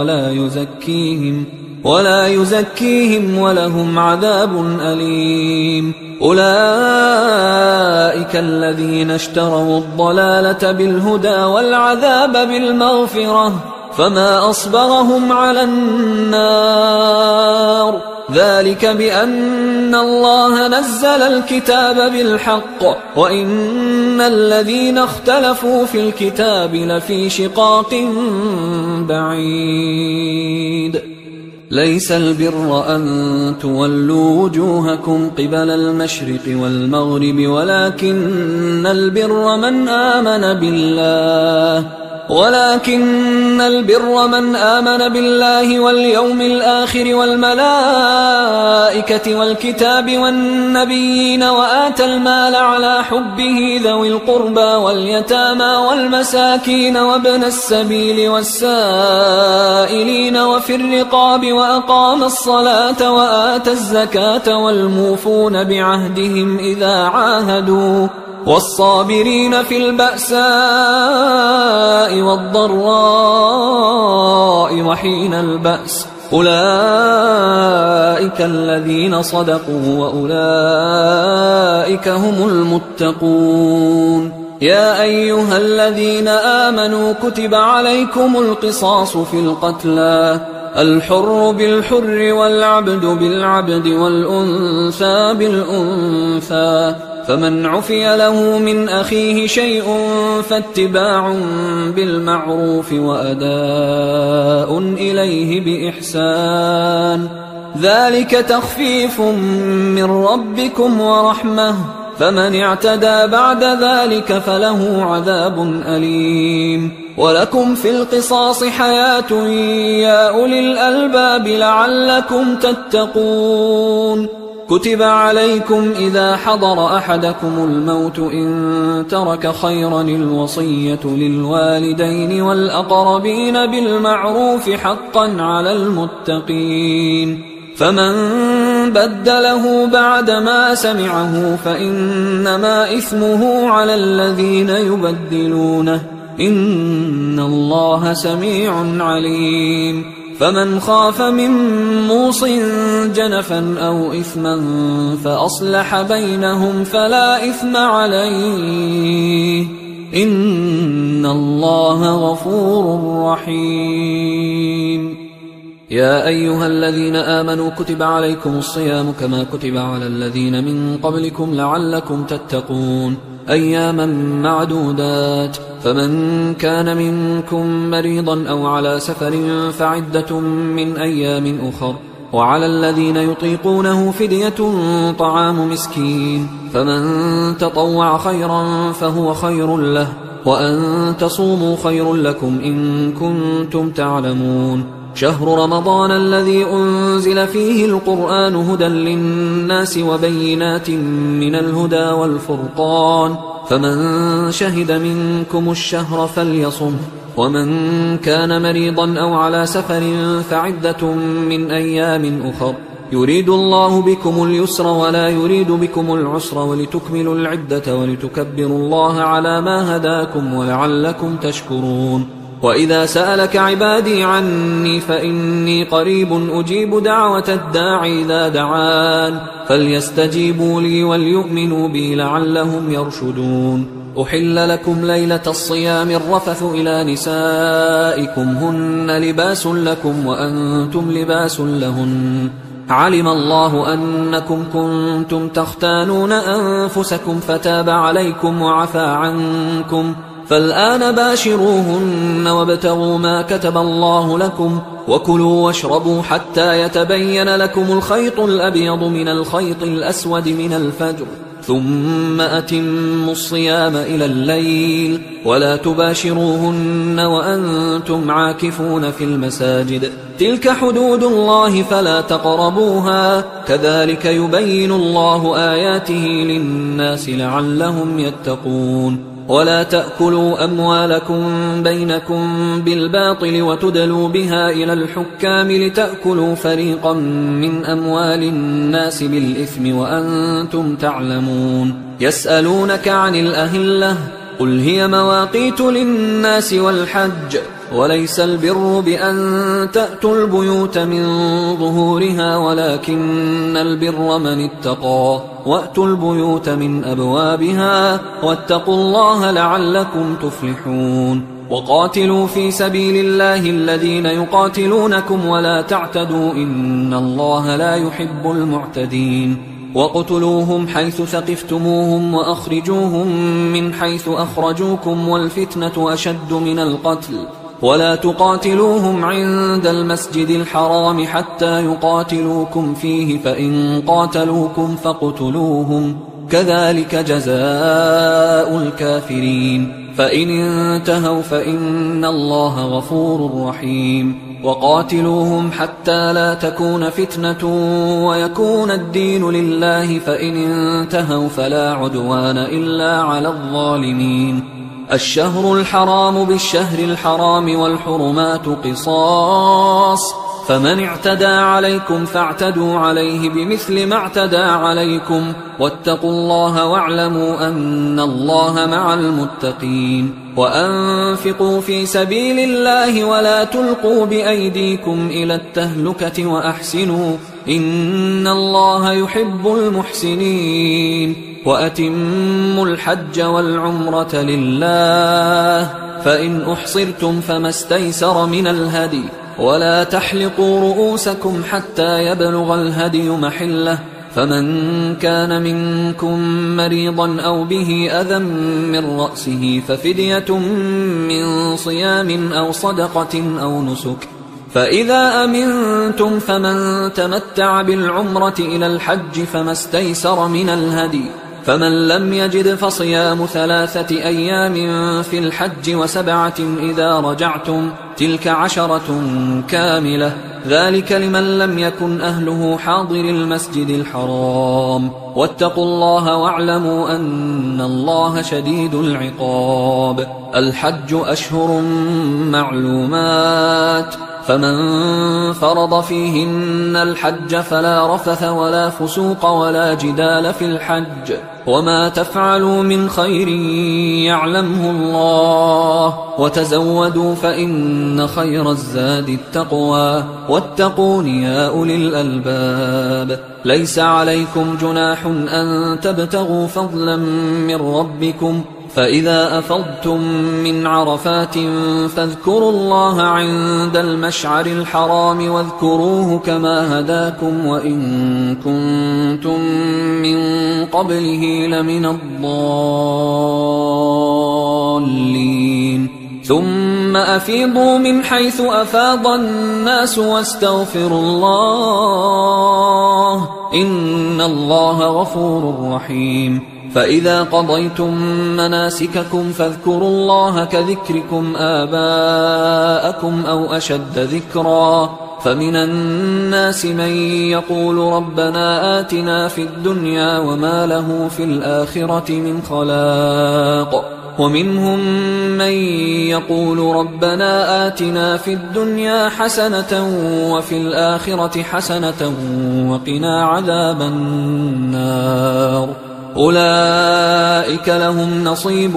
A: ولا يزكيهم ولهم عذاب أليم. أولئك الذين اشتروا الضلالة بالهدى والعذاب بالمغفرة فما أصبرهم على النار ذلك بأن الله نزل الكتاب بالحق وإن الذين اختلفوا في الكتاب لفي شقاق بعيد. ليس البر أن تولوا وجوهكم قبل المشرق والمغرب ولكن البر من آمن بالله واليوم الآخر والملائكة والكتاب والنبيين وآتى المال على حبه ذوي القربى واليتامى والمساكين وابن السبيل والسائلين وفي الرقاب وأقام الصلاة وآتى الزكاة والموفون بعهدهم إذا عاهدوا والصابرين في البأساء والضراء وحين البأس أولئك الذين صدقوا وأولئك هم المتقون. يا أيها الذين آمنوا كتب عليكم القصاص في القتلى الحر بالحر والعبد بالعبد والأنثى بالأنثى فمن عفي له من أخيه شيء فاتباع بالمعروف وأداء إليه بإحسان ذلك تخفيف من ربكم ورحمة فمن اعتدى بعد ذلك فله عذاب أليم. ولكم في القصاص حياة يا أولي الألباب لعلكم تتقون. كتب عليكم إذا حضر أحدكم الموت إن ترك خيرا الوصية للوالدين والأقربين بالمعروف حقا على المتقين فمن بدله بعدما سمعه فإنما إثمه على الذين يبدلونه إن الله سميع عليم. فمن خاف من موص جنفا أو إثما فأصلح بينهم فلا إثم عليه إن الله غفور رحيم. يا أيها الذين آمنوا كتب عليكم الصيام كما كتب على الذين من قبلكم لعلكم تتقون أياما معدودات، فمن كان منكم مريضا أو على سفر فعدة من أيام أخر، وعلى الذين يطيقونه فدية طعام مسكين، فمن تطوع خيرا فهو خير له، وأن تصوموا خير لكم إن كنتم تعلمون. شهر رمضان الذي أنزل فيه القرآن هدى للناس وبينات من الهدى والفرقان، فمن شهد منكم الشهر فليصم، ومن كان مريضا أو على سفر فعدة من أيام أخر، يريد الله بكم اليسر ولا يريد بكم العسر ولتكملوا العدة ولتكبروا الله على ما هداكم ولعلكم تشكرون. وإذا سألك عبادي عني فإني قريب أجيب دعوة الداع إذا دعان، فليستجيبوا لي وليؤمنوا بي لعلهم يرشدون. أحل لكم ليلة الصيام الرفث إلى نسائكم هن لباس لكم وأنتم لباس لهن، علم الله أنكم كنتم تختانون أنفسكم فتاب عليكم وعفى عنكم، فالآن باشروهن وابتغوا ما كتب الله لكم، وكلوا واشربوا حتى يتبين لكم الخيط الأبيض من الخيط الأسود من الفجر، ثم أتموا الصيام إلى الليل، ولا تباشروهن وأنتم عاكفون في المساجد، تلك حدود الله فلا تقربوها، كذلك يبين الله آياته للناس لعلهم يتقون. ولا تأكلوا أموالكم بينكم بالباطل وتدلوا بها إلى الحكام لتأكلوا فريقا من أموال الناس بالإثم وأنتم تعلمون. يسألونك عن الأهلة قل هي مواقيت للناس والحج، وليس البر بأن تأتوا البيوت من ظهورها ولكن البر من اتقى، وأتوا البيوت من أبوابها واتقوا الله لعلكم تفلحون. وقاتلوا في سبيل الله الذين يقاتلونكم ولا تعتدوا إن الله لا يحب المعتدين. وقتلوهم حيث ثقفتموهم وأخرجوهم من حيث أخرجوكم والفتنة أشد من القتل، ولا تقاتلوهم عند المسجد الحرام حتى يقاتلوكم فيه، فإن قاتلوكم فاقتلوهم، كذلك جزاء الكافرين، فإن انتهوا فإن الله غفور رحيم. وقاتلوهم حتى لا تكون فتنة ويكون الدين لله، فإن انتهوا فلا عدوان إلا على الظالمين. الشهر الحرام بالشهر الحرام والحرمات قصاص، فمن اعتدى عليكم فاعتدوا عليه بمثل ما اعتدى عليكم، واتقوا الله واعلموا أن الله مع المتقين. وأنفقوا في سبيل الله ولا تلقوا بأيديكم إلى التهلكة وأحسنوا إن الله يحب المحسنين. وأتموا الحج والعمرة لله، فإن أحصرتم فما استيسر من الهدي، ولا تحلقوا رؤوسكم حتى يبلغ الهدي محله، فمن كان منكم مريضا أو به أذى من رأسه ففدية من صيام أو صدقة أو نسك، فإذا أمنتم فمن تمتع بالعمرة إلى الحج فما استيسر من الهدي، فمن لم يجد فصيام 3 أيام في الحج و7 إذا رجعتم، تلك 10 كاملة، ذلك لمن لم يكن أهله حاضر المسجد الحرام. واتقوا الله واعلموا أن الله شديد العقاب. الحج أشهر معلومات، فمن فرض فيهن الحج فلا رفث ولا فسوق ولا جدال في الحج وما تفعلوا من خير يعلمه الله وتزودوا فإن خير الزاد التقوى واتقون يا أولي الألباب ليس عليكم جناح أن تبتغوا فضلا من ربكم فإذا أفضتم من عرفات فاذكروا الله عند المشعر الحرام واذكروه كما هداكم وإن كنتم من قبله لمن الضالين ثم أفيضوا من حيث أفاض الناس واستغفروا الله إن الله غفور رحيم فإذا قضيتم مناسككم فاذكروا الله كذكركم آباءكم أو أشد ذكرا فمن الناس من يقول ربنا آتنا في الدنيا وما له في الآخرة من خلاق ومنهم من يقول ربنا آتنا في الدنيا حسنة وفي الآخرة حسنة وقنا عذاب النار أولئك لهم نصيب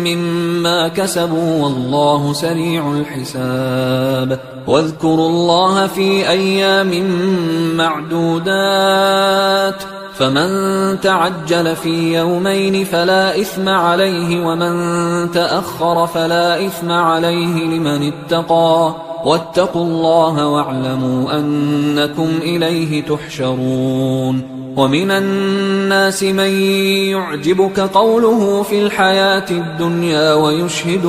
A: مما كسبوا والله سريع الحساب واذكروا الله في أيام معدودات فمن تعجل في يومين فلا إثم عليه ومن تأخر فلا إثم عليه لمن اتقى واتقوا الله واعلموا أنكم إليه تحشرون ومن الناس من يعجبك قوله في الحياة الدنيا ويشهد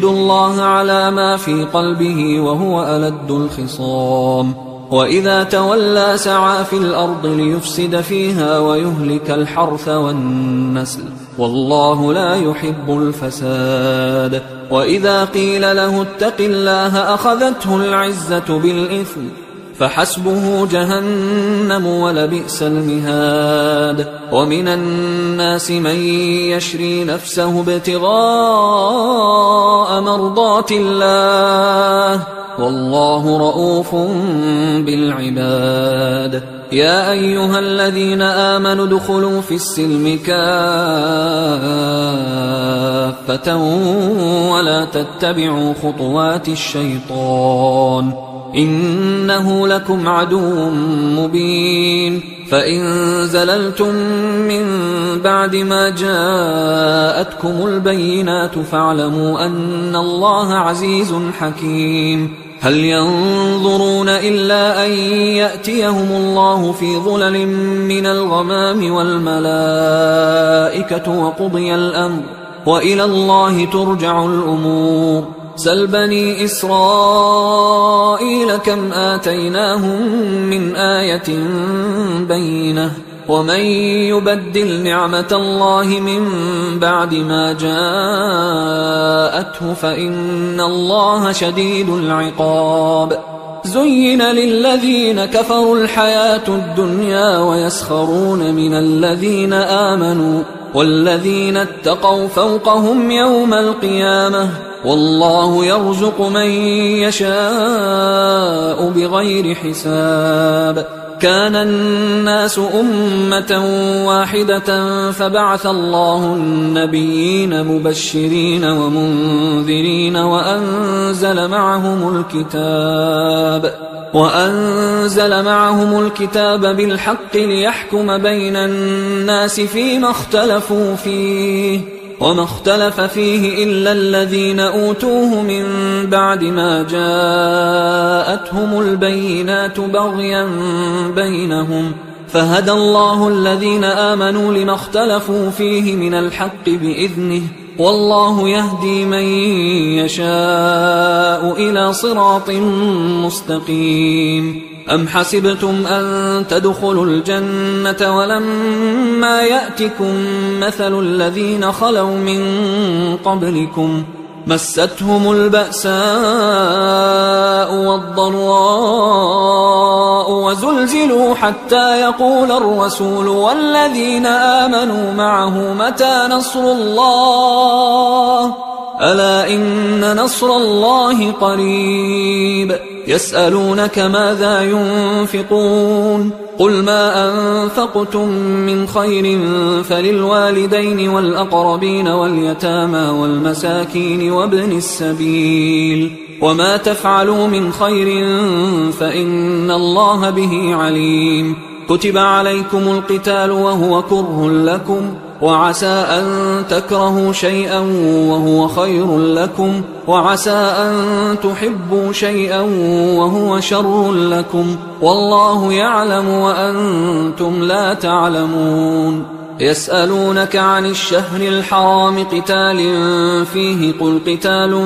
A: الله على ما في قلبه وهو ألد الخصام وإذا تولى سعى في الأرض ليفسد فيها ويهلك الحرث والنسل والله لا يحب الفساد وإذا قيل له اتق الله أخذته العزة بالإثم فحسبه جهنم ولبئس المهاد ومن الناس من يشري نفسه ابتغاء مرضات الله والله رؤوف بالعباد يا أيها الذين آمنوا ادخلوا في السلم كافة ولا تتبعوا خطوات الشيطان إنه لكم عدو مبين فإن زللتم من بعد ما جاءتكم البينات فاعلموا أن الله عزيز حكيم هل ينظرون إلا أن يأتيهم الله في ظلل من الغمام والملائكة وقضي الأمر وإلى الله ترجع الأمور سل بني إسرائيل كم آتيناهم من آية بينة ومن يبدل نعمة الله من بعد ما جاءته فإن الله شديد العقاب زين للذين كفروا الحياة الدنيا ويسخرون من الذين آمنوا والذين اتقوا فوقهم يوم القيامة والله يرزق من يشاء بغير حساب كان الناس أمة واحدة فبعث الله النبيين مبشرين ومنذرين وأنزل معهم الكتاب بالحق ليحكم بين الناس فيما اختلفوا فيه وما اختلف فيه إلا الذين أوتوه من بعد ما جاءتهم البينات بغيا بينهم فهدى الله الذين آمنوا لما اختلفوا فيه من الحق بإذنه والله يهدي من يشاء إلى صراط مستقيم أم حسبتم أن تدخلوا الجنة ولما يأتكم مثل الذين خلوا من قبلكم مستهم البأساء والضراء وزلزلوا حتى يقول الرسول والذين آمنوا معه متى نصر الله ألا إن نصر الله قريب يسألونك ماذا ينفقون قل ما أنفقتم من خير فللوالدين والأقربين واليتامى والمساكين وابن السبيل وما تفعلوا من خير فإن الله به عليم كتب عليكم القتال وهو كره لكم وعسى أن تكرهوا شيئا وهو خير لكم وعسى أن تحبوا شيئا وهو شر لكم والله يعلم وأنتم لا تعلمون يسألونك عن الشهر الحرام قتال فيه قل قتال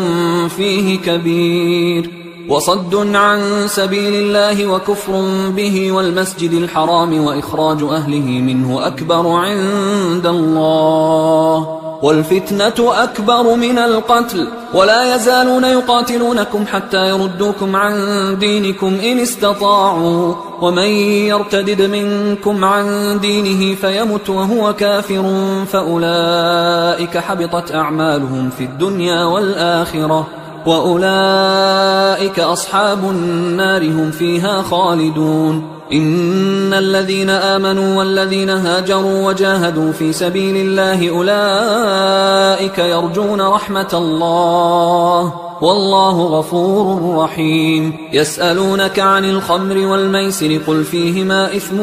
A: فيه كبير وصد عن سبيل الله وكفر به والمسجد الحرام وإخراج أهله منه أكبر عند الله والفتنة أكبر من القتل ولا يزالون يقاتلونكم حتى يردوكم عن دينكم إن استطاعوا ومن يرتدد منكم عن دينه فيمت وهو كافر فأولئك حبطت أعمالهم في الدنيا والآخرة وأولئك أصحاب النار هم فيها خالدون إن الذين آمنوا والذين هاجروا وجاهدوا في سبيل الله أولئك يرجون رحمة الله والله غفور رحيم يسألونك عن الخمر والميسر قل فيهما إثم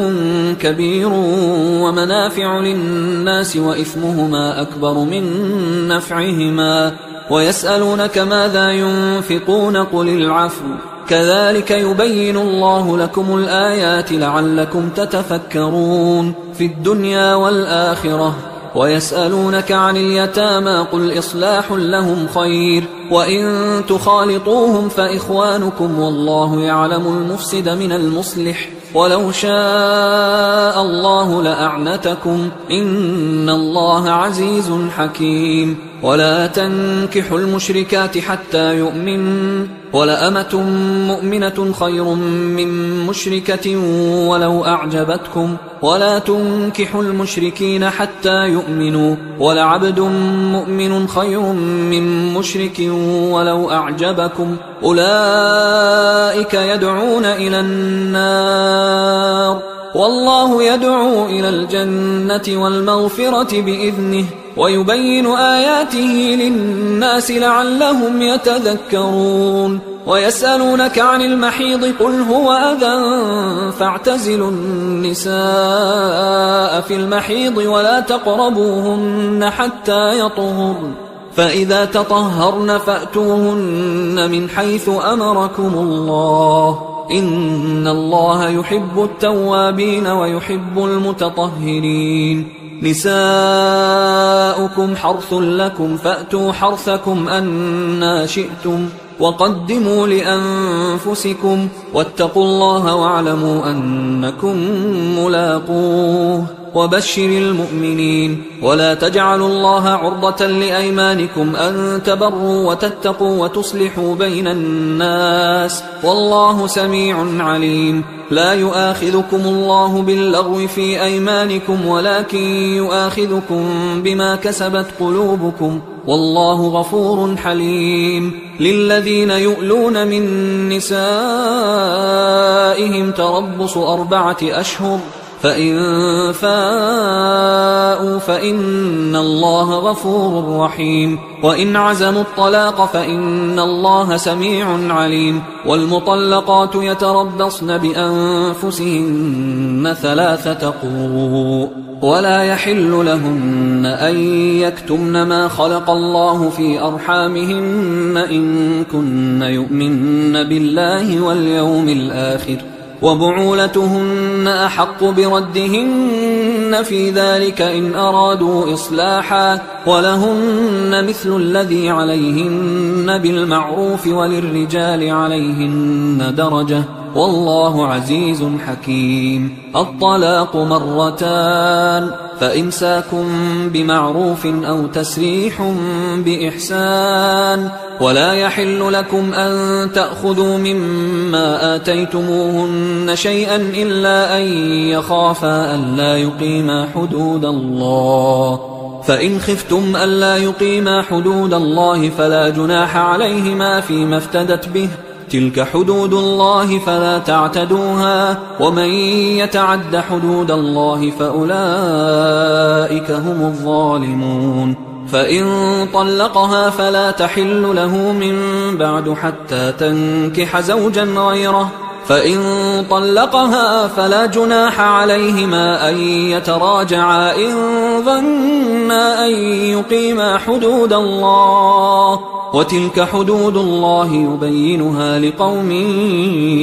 A: كبير ومنافع للناس وإثمهما أكبر من نفعهما ويسألونك ماذا ينفقون قل العفو كذلك يبين الله لكم الآيات لعلكم تتفكرون في الدنيا والآخرة ويسألونك عن اليتامى قل إصلاح لهم خير وإن تخالطوهم فإخوانكم والله يعلم المفسد من المصلح ولو شاء الله لأعنتكم إن الله عزيز حكيم ولا تنكحوا المشركات حتى يؤمن ولأمة مؤمنة خير من مشركة ولو أعجبتكم ولا تنكحوا المشركين حتى يؤمنوا ولعبد مؤمن خير من مشرك ولو أعجبكم أولئك يدعون إلى النار والله يدعو إلى الجنة والمغفرة بإذنه ويبين آياته للناس لعلهم يتذكرون ويسألونك عن المحيض قل هو أذى فاعتزلوا النساء في المحيض ولا تقربوهن حتى يطهرن فإذا تطهرن فأتوهن من حيث أمركم الله إن الله يحب التوابين ويحب المتطهرين نساؤكم حرث لكم فأتوا حرثكم أنى شئتم وقدموا لأنفسكم واتقوا الله واعلموا أنكم ملاقوه وبشر المؤمنين ولا تجعلوا الله عرضة لأيمانكم أن تبروا وتتقوا وتصلحوا بين الناس والله سميع عليم لا يؤاخذكم الله باللغو في أيمانكم ولكن يؤاخذكم بما كسبت قلوبكم والله غفور حليم للذين يؤلون من نسائهم تربص 4 أشهر فإن فاءوا فإن الله غفور رحيم وإن عزموا الطلاق فإن الله سميع عليم والمطلقات يتربصن بأنفسهن 3 قروء ولا يحل لهن أن يكتمن ما خلق الله في أرحامهن إن كن يؤمن بالله واليوم الآخر وبعولتهن أحق بردهن في ذلك إن أرادوا إصلاحا ولهن مثل الذي عليهن بالمعروف وللرجال عليهن درجة والله عزيز حكيم الطلاق 2 فإمساك بمعروف أو تسريح بإحسان ولا يحل لكم أن تأخذوا مما آتيتموهن شيئا إلا أن يخافا ألا يقيما حدود الله فإن خفتم ألا يقيما حدود الله فلا جناح عليهما فيما افتدت به، تلك حدود الله فلا تعتدوها، ومن يتعد حدود الله فأولئك هم الظالمون. فإن طلقها فلا تحل له من بعد حتى تنكح زوجا غيره، فإن طلقها فلا جناح عليهما أن يتراجعا إن ظنا أن يقيما حدود الله، وتلك حدود الله يبينها لقوم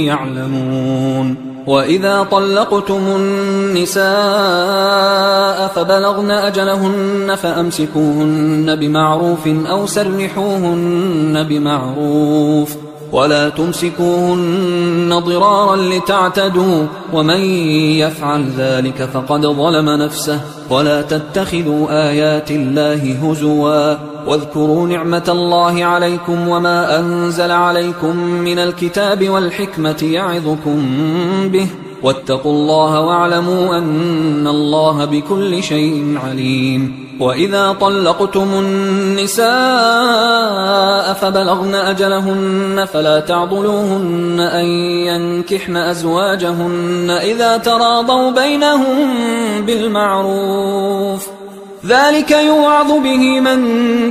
A: يعلمون. وإذا طلقتم النساء فبلغن أجلهن فأمسكوهن بمعروف أو سرحوهن بمعروف، ولا تمسكوهن ضرارا لتعتدوا، ومن يفعل ذلك فقد ظلم نفسه. ولا تتخذوا آيات الله هزوا، واذكروا نعمة الله عليكم وما أنزل عليكم من الكتاب والحكمة يعظكم به، واتقوا الله واعلموا أن الله بكل شيء عليم. وإذا طلقتم النساء فبلغن أجلهن فلا تعضلوهن أن ينكحن أزواجهن إذا تراضوا بينهم بالمعروف، ذلك يوعظ به من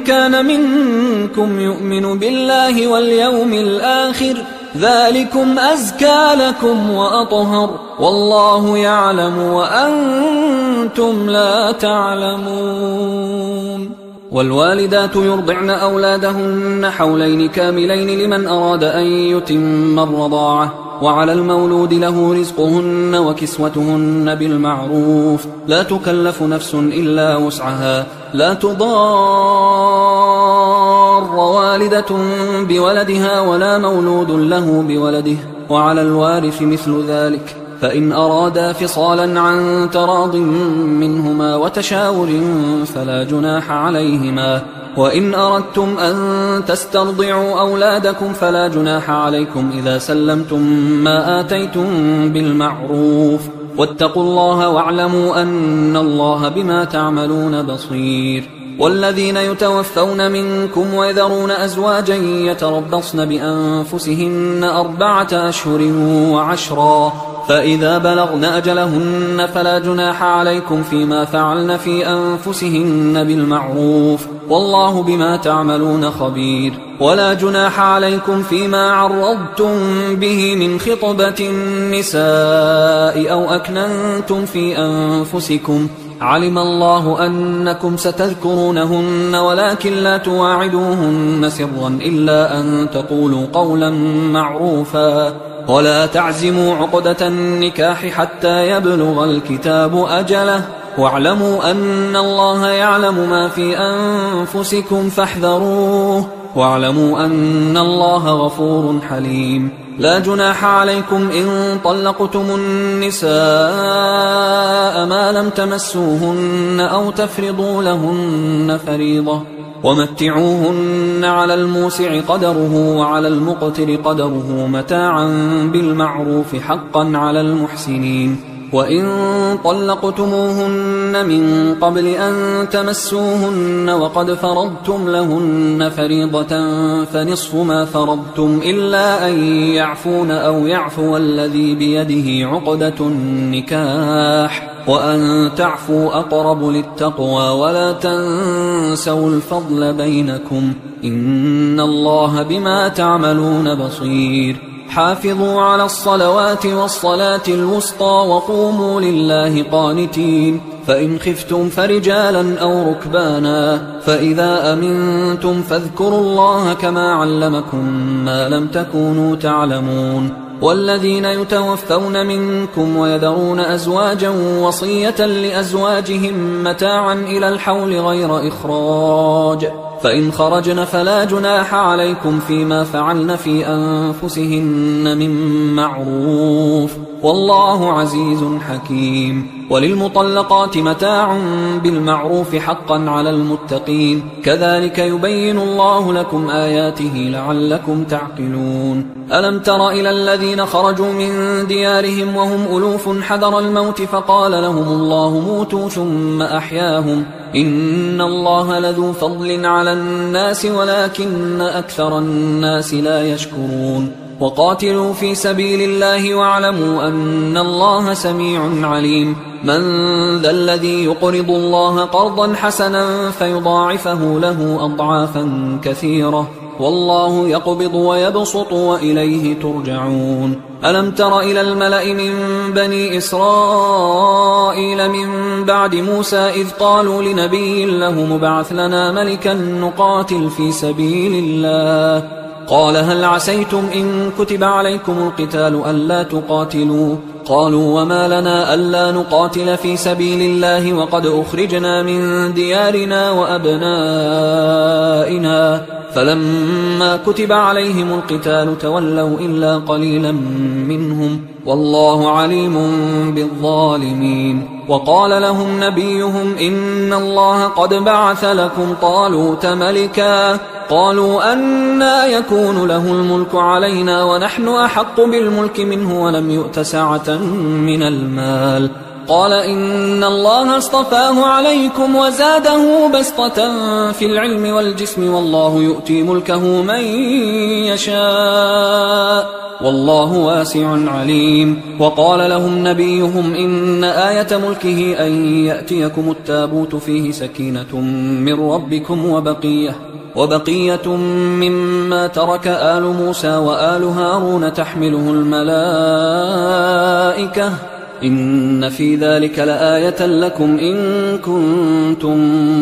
A: كان منكم يؤمن بالله واليوم الآخر، ذلكم أزكى لكم وأطهر، والله يعلم وأنتم لا تعلمون. والوالدات يرضعن أولادهن حولين كاملين لمن أراد أن يتم الرضاعة، وعلى المولود له رزقهن وكسوتهن بالمعروف، لا تكلف نفس إلا وسعها، لا تضار والدة بولدها ولا مولود له بولده، وعلى الوارث مثل ذلك، فإن أرادا فصالا عن تراض منهما وتشاور فلا جناح عليهما. وإن أردتم أن تسترضعوا أولادكم فلا جناح عليكم إذا سلمتم ما آتيتم بالمعروف، واتقوا الله واعلموا أن الله بما تعملون بصير. والذين يتوفون منكم ويذرون أزواجا يتربصن بأنفسهن 4 أشهر و10، فإذا بلغن أجلهن فلا جناح عليكم فيما فعلن في أنفسهن بالمعروف، والله بما تعملون خبير. ولا جناح عليكم فيما عرضتم به من خطبة النساء أو أكننتم في أنفسكم، علم الله أنكم ستذكرونهن ولكن لا تواعدوهن سرا إلا أن تقولوا قولا معروفا، ولا تعزموا عقدة النكاح حتى يبلغ الكتاب أجله، واعلموا أن الله يعلم ما في أنفسكم فاحذروه، واعلموا أن الله غفور حليم. لا جناح عليكم إن طلقتم النساء ما لم تمسوهن أو تفرضوا لهن فريضة، ومتعوهن على الموسع قدره وعلى المقتر قدره متاعا بالمعروف حقا على المحسنين. وإن طلقتموهن من قبل أن تمسوهن وقد فرضتم لهن فريضة فنصف ما فرضتم إلا أن يعفون أو يعفو الذي بيده عقدة النكاح، وأن تعفوا أقرب للتقوى، ولا تنسوا الفضل بينكم، إن الله بما تعملون بصير. حافظوا على الصلوات والصلاة الوسطى وقوموا لله قانتين، فإن خفتم فرجالا أو ركبانا، فإذا أمنتم فاذكروا الله كما علمكم ما لم تكونوا تعلمون. والذين يتوفون منكم ويذرون أزواجا وصية لأزواجهم متاعا إلى الحول غير إخراج، فإن خرجن فلا جناح عليكم فيما فعلن في أنفسهن من معروف، والله عزيز حكيم. وللمطلقات متاع بالمعروف حقا على المتقين، كذلك يبين الله لكم آياته لعلكم تعقلون. ألم تر إلى الذين خرجوا من ديارهم وهم ألوف حذر الموت فقال لهم الله موتوا ثم أحياهم، إن الله لذو فضل على الناس ولكن أكثر الناس لا يشكرون. وقاتلوا في سبيل الله واعلموا أن الله سميع عليم. من ذا الذي يقرض الله قرضا حسنا فيضاعفه له أضعافا كثيرة، والله يقبض ويبسط وإليه ترجعون. ألم تر إلى الملأ من بني إسرائيل من بعد موسى إذ قالوا لنبي له مبعث لنا ملكا نقاتل في سبيل الله، قال هل عسيتم إن كتب عليكم القتال ألا تقاتلوا؟ قالوا وما لنا ألا نقاتل في سبيل الله وقد أخرجنا من ديارنا وأبنائنا، فلما كتب عليهم القتال تولوا إلا قليلا منهم، والله عليم بالظالمين. وقال لهم نبيهم إن الله قد بعث لكم طالوت ملكا، قالوا أنى يكون له الملك علينا ونحن أحق بالملك منه ولم يؤت سعة من المال، قال إن الله اصطفاه عليكم وزاده بسطة في العلم والجسم والله يؤتي ملكه من يشاء والله واسع عليم. وقال لهم نبيهم إن آية ملكه أن يأتيكم التابوت فيه سكينة من ربكم وبقية مما ترك آل موسى وآل هارون تحمله الملائكة، إن في ذلك لآية لكم إن كنتم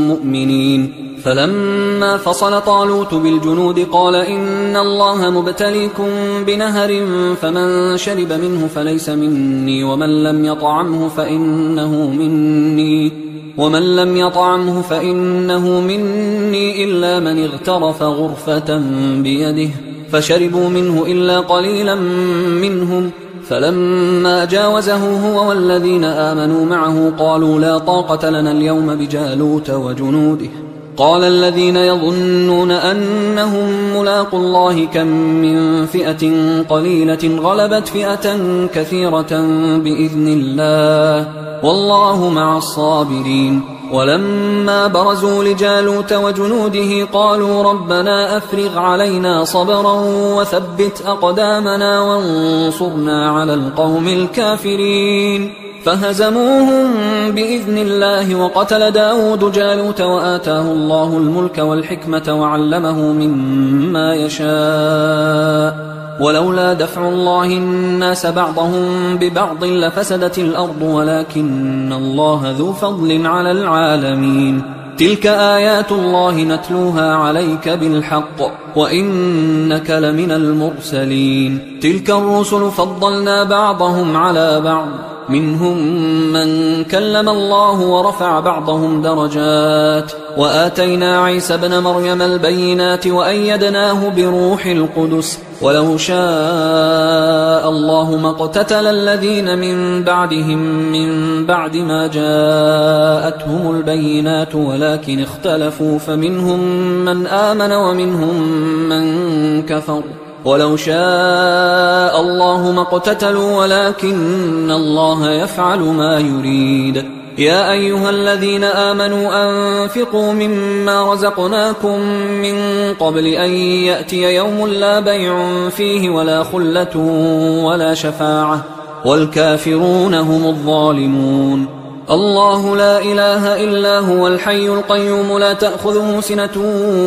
A: مؤمنين. فلما فصل طالوت بالجنود قال إن الله مبتليكم بنهر فمن شرب منه فليس مني ومن لم يطعمه فإنه مني إلا من اغترف غرفة بيده، فشربوا منه إلا قليلا منهم. فلما جاوزه هو والذين آمنوا معه قالوا لا طاقة لنا اليوم بجالوت وجنوده. قال الذين يظنون أنهم ملاقوا الله كم من فئة قليلة غلبت فئة كثيرة بإذن الله والله مع الصابرين. ولما برزوا لجالوت وجنوده قالوا ربنا أفرغ علينا صبرا وثبت أقدامنا وانصرنا على القوم الكافرين، فهزموهم بإذن الله. وقتل داود جالوت وآتاه الله الملك والحكمة وعلمه مما يشاء، ولولا دفع الله الناس بعضهم ببعض لفسدت الأرض ولكن الله ذو فضل على العالمين. تلك آيات الله نتلوها عليك بالحق وإنك لمن المرسلين. تلك الرسل فضلنا بعضهم على بعض، منهم من كلم الله ورفع بعضهم درجات، وآتينا عيسى ابن مريم البينات وأيدناه بروح القدس، ولو شاء الله ما اقتتل الذين من بعدهم من بعد ما جاءتهم البينات ولكن اختلفوا فمنهم من آمن ومنهم من كفر، ولو شاء الله ما اقتتلوا ولكن الله يفعل ما يريد. يا أيها الذين آمنوا أنفقوا مما رزقناكم من قبل أن يأتي يوم لا بيع فيه ولا خلة ولا شفاعة والكافرون هم الظالمون. الله لا إله إلا هو الحي القيوم لا تأخذه سنة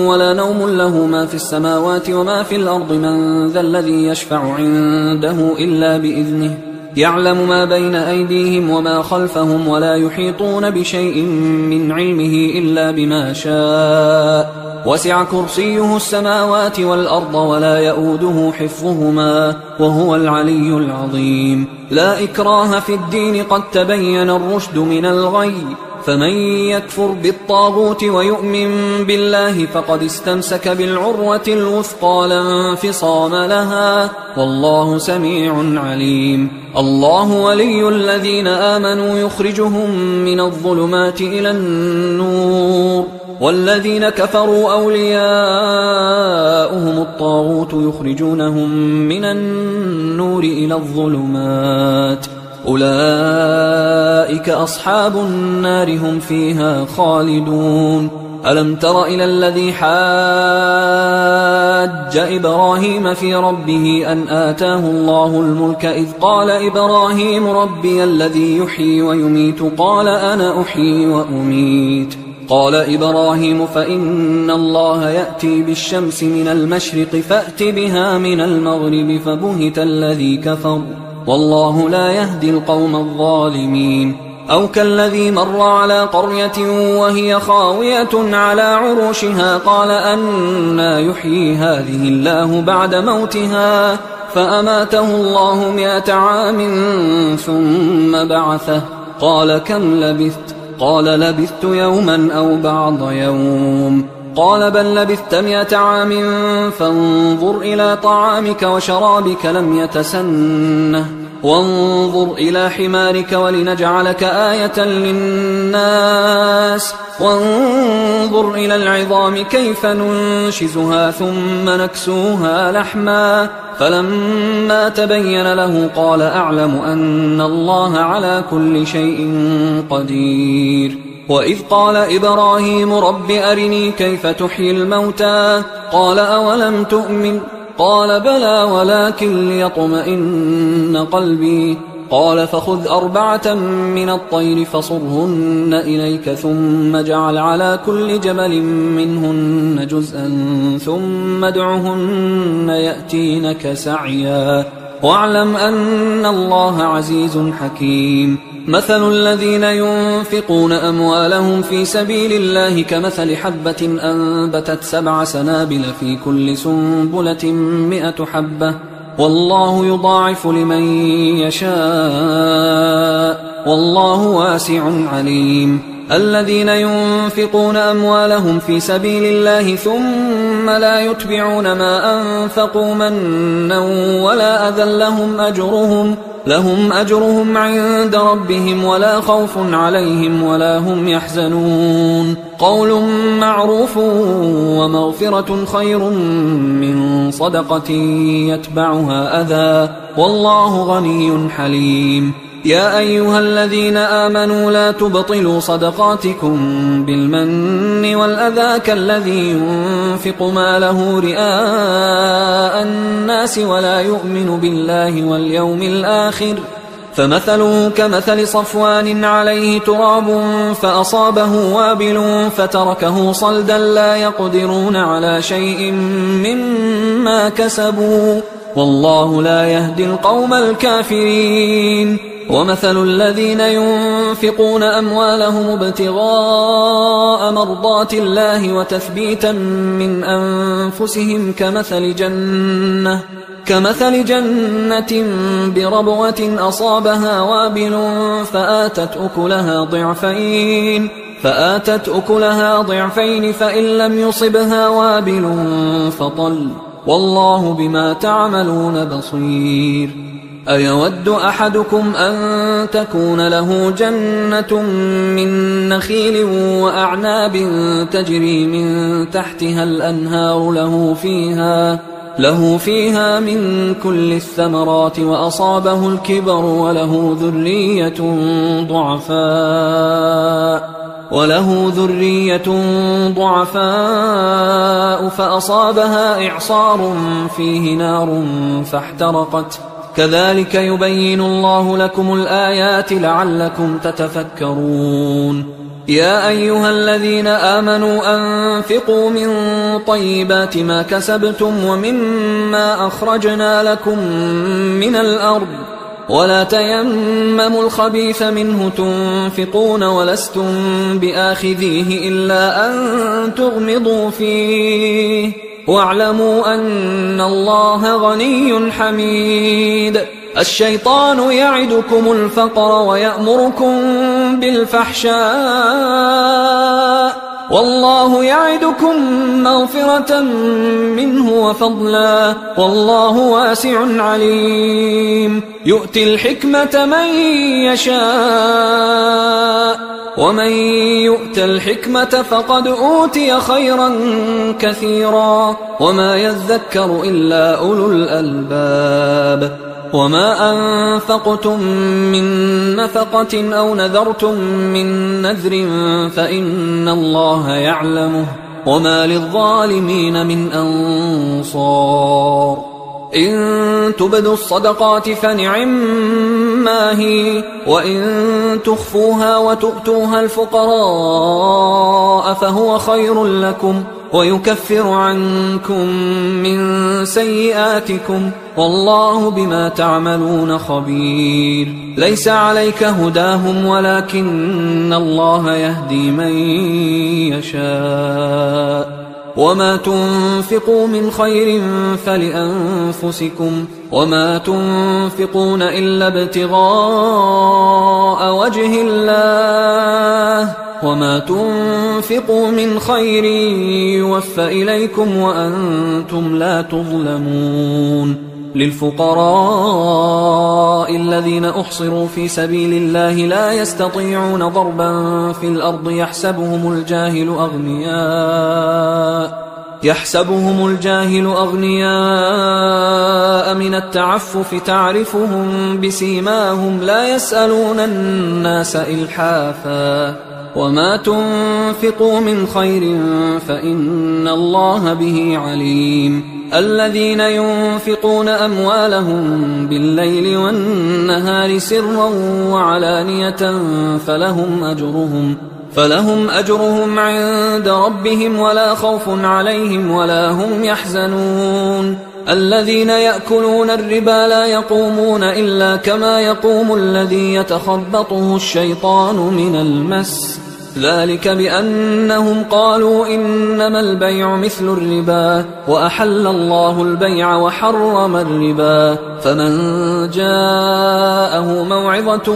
A: ولا نوم له ما في السماوات وما في الأرض من ذا الذي يشفع عنده إلا بإذنه يعلم ما بين أيديهم وما خلفهم ولا يحيطون بشيء من علمه إلا بما شاء وسع كرسيه السماوات والأرض ولا يؤوده حفظهما وهو العلي العظيم. لا إكراه في الدين قد تبين الرشد من الغي فمن يكفر بالطاغوت ويؤمن بالله فقد استمسك بالعروة الوثقى لا انفصام لها، والله سميع عليم. الله ولي الذين آمنوا يخرجهم من الظلمات إلى النور، والذين كفروا أولياؤهم الطاغوت يخرجونهم من النور إلى الظلمات، أولئك أصحاب النار هم فيها خالدون. ألم تر إلى الذي حاج إبراهيم في ربه أن آتاه الله الملك إذ قال إبراهيم ربي الذي يحيي ويميت قال أنا أحيي وأميت. قال إبراهيم فإن الله يأتي بالشمس من المشرق فأت بها من المغرب فبهت الذي كفر والله لا يهدي القوم الظالمين. أو كالذي مر على قرية وهي خاوية على عروشها قال أنى يحيي هذه الله بعد موتها فأماته الله 100 عام ثم بعثه قال كم لبثت؟ قال لبثت يوما أو بعض يوم. قال بل لبثت 100 عام فانظر إلى طعامك وشرابك لم يتسنه وانظر إلى حمارك ولنجعلك آية للناس وانظر إلى العظام كيف ننشزها ثم نكسوها لحما فلما تبين له قال أعلم أن الله على كل شيء قدير. وإذ قال إبراهيم رب أرني كيف تحيي الموتى قال أولم تؤمن قال بلى ولكن ليطمئن قلبي قال فخذ 4 من الطير فصرهن إليك ثم اجعل على كل جبل منهن جزءا ثم ادعهن يأتينك سعيا واعلم أن الله عزيز حكيم. مثل الذين ينفقون أموالهم في سبيل الله كمثل حبة أنبتت 7 سنابل في كل سنبلة 100 حبة والله يضاعف لمن يشاء والله واسع عليم. الذين ينفقون أموالهم في سبيل الله ثم لا يتبعون ما أنفقوا منا ولا أذى لهم أجرهم عند ربهم ولا خوف عليهم ولا هم يحزنون. قول معروف ومغفرة خير من صدقة يتبعها أذى والله غني حليم. يا أيها الذين آمنوا لا تبطلوا صدقاتكم بالمن والأذى كالذي ينفق ماله رئاء الناس ولا يؤمن بالله واليوم الآخر فمثله كمثل صفوان عليه تراب فأصابه وابل فتركه صلدا لا يقدرون على شيء مما كسبوا والله لا يهدي القوم الكافرين. ومثل الذين ينفقون أموالهم ابتغاء مرضات الله وتثبيتا من أنفسهم كمثل جنة بربوة أصابها وابل فآتت أكلها ضعفين فإن لم يصبها وابل فطل والله بما تعملون بصير. أيود أحدكم أن تكون له جنة من نخيل وأعناب تجري من تحتها الأنهار له فيها من كل الثمرات وأصابه الكبر وله ذرية ضعفاء فأصابها إعصار فيه نار فاحترقت كذلك يبين الله لكم الآيات لعلكم تتفكرون. يا أيها الذين آمنوا أنفقوا من طيبات ما كسبتم ومما أخرجنا لكم من الأرض ولا تيمموا الخبيث منه تنفقون ولستم بآخذيه إلا أن تغمضوا فيه واعلموا أن الله غني حميد. الشيطان يعدكم الفقر ويأمركم بالفحشاء والله يعدكم مغفرة منه وفضلا والله واسع عليم يؤتي الحكمة من يشاء ومن يؤت الحكمة فقد أوتي خيرا كثيرا وما يذكر إلا أولو الألباب وما أنفقتم من نفقة أو نذرتم من نذر فإن الله يعلمه وما للظالمين من أنصار إن تبدوا الصدقات فنعما هي وإن تخفوها وتؤتوها الفقراء فهو خير لكم ويكفر عنكم من سيئاتكم والله بما تعملون خبير ليس عليك هداهم ولكن الله يهدي من يشاء وما تنفقوا من خير فلأنفسكم وما تنفقون إلا ابتغاء وجه الله وما تنفقوا من خير يوفى إليكم وأنتم لا تظلمون للفقراء الذين أحصروا في سبيل الله لا يستطيعون ضربا في الأرض يحسبهم الجاهل أغنياء من التعفف تعرفهم بسيماهم لا يسألون الناس إلحافا وما تنفقوا من خير فإن الله به عليم الذين ينفقون أموالهم بالليل والنهار سرا وعلانية فلهم أجرهم عند ربهم ولا خوف عليهم ولا هم يحزنون الذين يأكلون الربا لا يقومون إلا كما يقوم الذي يتخبطه الشيطان من المس ذلك بأنهم قالوا إنما البيع مثل الربا وأحل الله البيع وحرم الربا فمن جاءه موعظة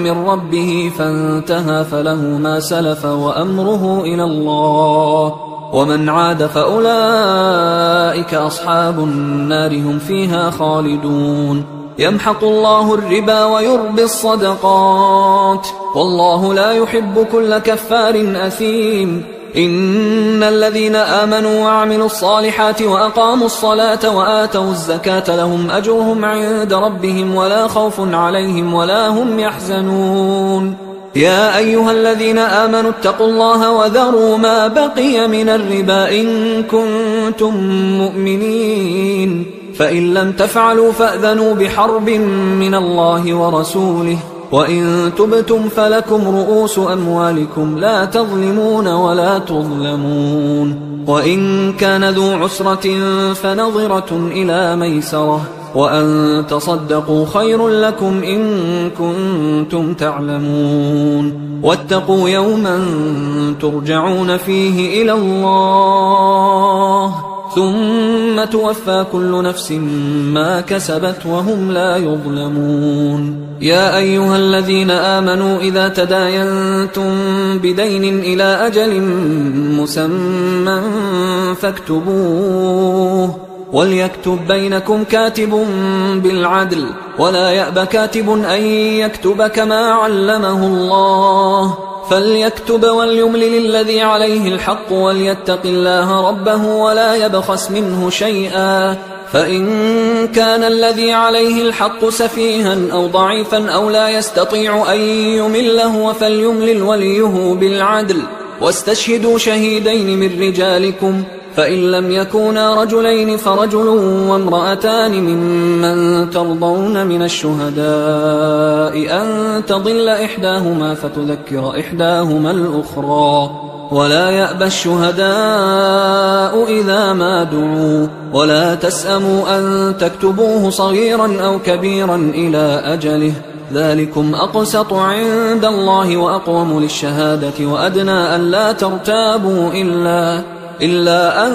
A: من ربه فانتهى فله ما سلف وأمره إلى الله ومن عاد فأولئك أصحاب النار هم فيها خالدون يمحق الله الربا ويربي الصدقات والله لا يحب كل كفار أثيم إن الذين آمنوا وعملوا الصالحات وأقاموا الصلاة وآتوا الزكاة لهم أجرهم عند ربهم ولا خوف عليهم ولا هم يحزنون يا أيها الذين آمنوا اتقوا الله وذروا ما بقي من الربا إن كنتم مؤمنين فإن لم تفعلوا فأذنوا بحرب من الله ورسوله وإن تبتم فلكم رؤوس أموالكم لا تظلمون ولا تظلمون وإن كان ذو عسرة فنظرة إلى ميسرة وأن تصدقوا خير لكم إن كنتم تعلمون واتقوا يوما ترجعون فيه إلى الله ثم توفى كل نفس ما كسبت وهم لا يظلمون يا أيها الذين آمنوا إذا تداينتم بدين إلى أجل مسمى فاكتبوه وليكتب بينكم كاتب بالعدل ولا يأب كاتب أن يكتب كما علمه الله فليكتب وليملل الذي عليه الحق وليتق الله ربه ولا يبخس منه شيئا فإن كان الذي عليه الحق سفيها أو ضعيفا أو لا يستطيع أن يمله فليملل وليه بالعدل واستشهدوا شهيدين من رجالكم فإن لم يكونا رجلين فرجل وامرأتان ممن ترضون من الشهداء أن تضل إحداهما فتذكر إحداهما الأخرى ولا يأبى الشهداء إذا ما دعوا ولا تسأموا أن تكتبوه صغيرا أو كبيرا إلى أجله ذلكم أقسط عند الله وأقوم للشهادة وأدنى أن لا ترتابوا إلا أن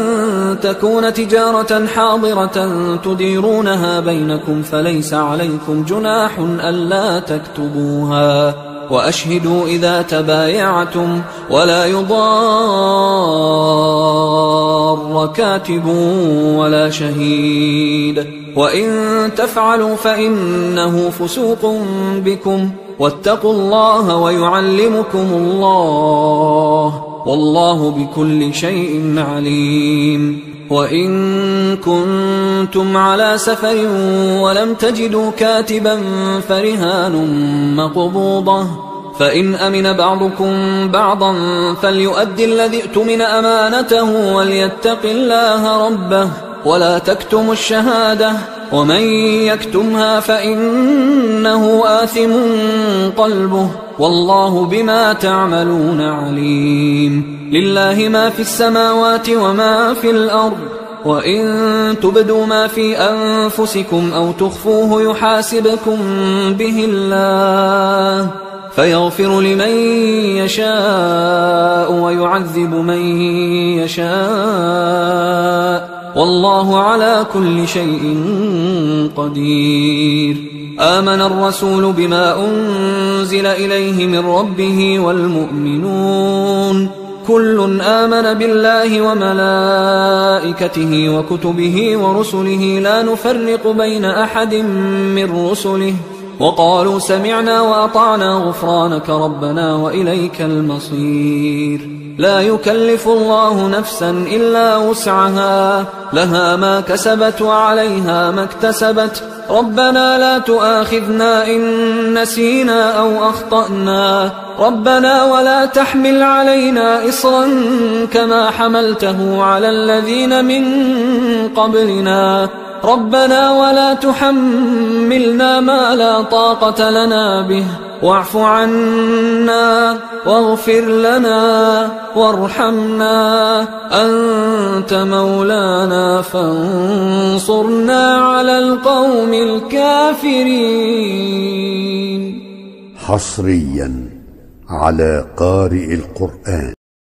A: تكون تجارة حاضرة تديرونها بينكم فليس عليكم جناح ألا تكتبوها وأشهدوا إذا تبايعتم ولا يضار كاتب ولا شهيد، وإن تفعلوا فإنه فسوق بكم، واتقوا الله ويعلمكم الله، والله بكل شيء عليم. وإن كنتم على سفر ولم تجدوا كاتبا فرهان مقبوضة، فإن أمن بعضكم بعضا فليؤدي الذي اؤتمن أمانته وليتق الله ربه ولا تكتموا الشهادة، ومن يكتمها فإنه آثم قلبه، والله بما تعملون عليم. لله ما في السماوات وما في الأرض، وإن تبدوا ما في أنفسكم أو تخفوه يحاسبكم به الله، فيغفر لمن يشاء ويعذب من يشاء، والله على كل شيء قدير. آمن الرسول بما أنزل إليه من ربه والمؤمنون كل آمن بالله وملائكته وكتبه ورسله لا نفرق بين أحد من رسله، وقالوا سمعنا وأطعنا غفرانك ربنا وإليك المصير. لا يكلف الله نفسا إلا وسعها، لها ما كسبت وعليها ما اكتسبت، ربنا لا تؤاخذنا إن نسينا أو أخطأنا، ربنا ولا تحمل علينا إصرا كما حملته على الذين من قبلنا، ربنا ولا تحملنا ما لا طاقة لنا به، واعف عنا واغفر لنا وارحمنا، أنت مولانا فانصرنا على القوم الكافرين.
B: حصريا على قارئ القرآن.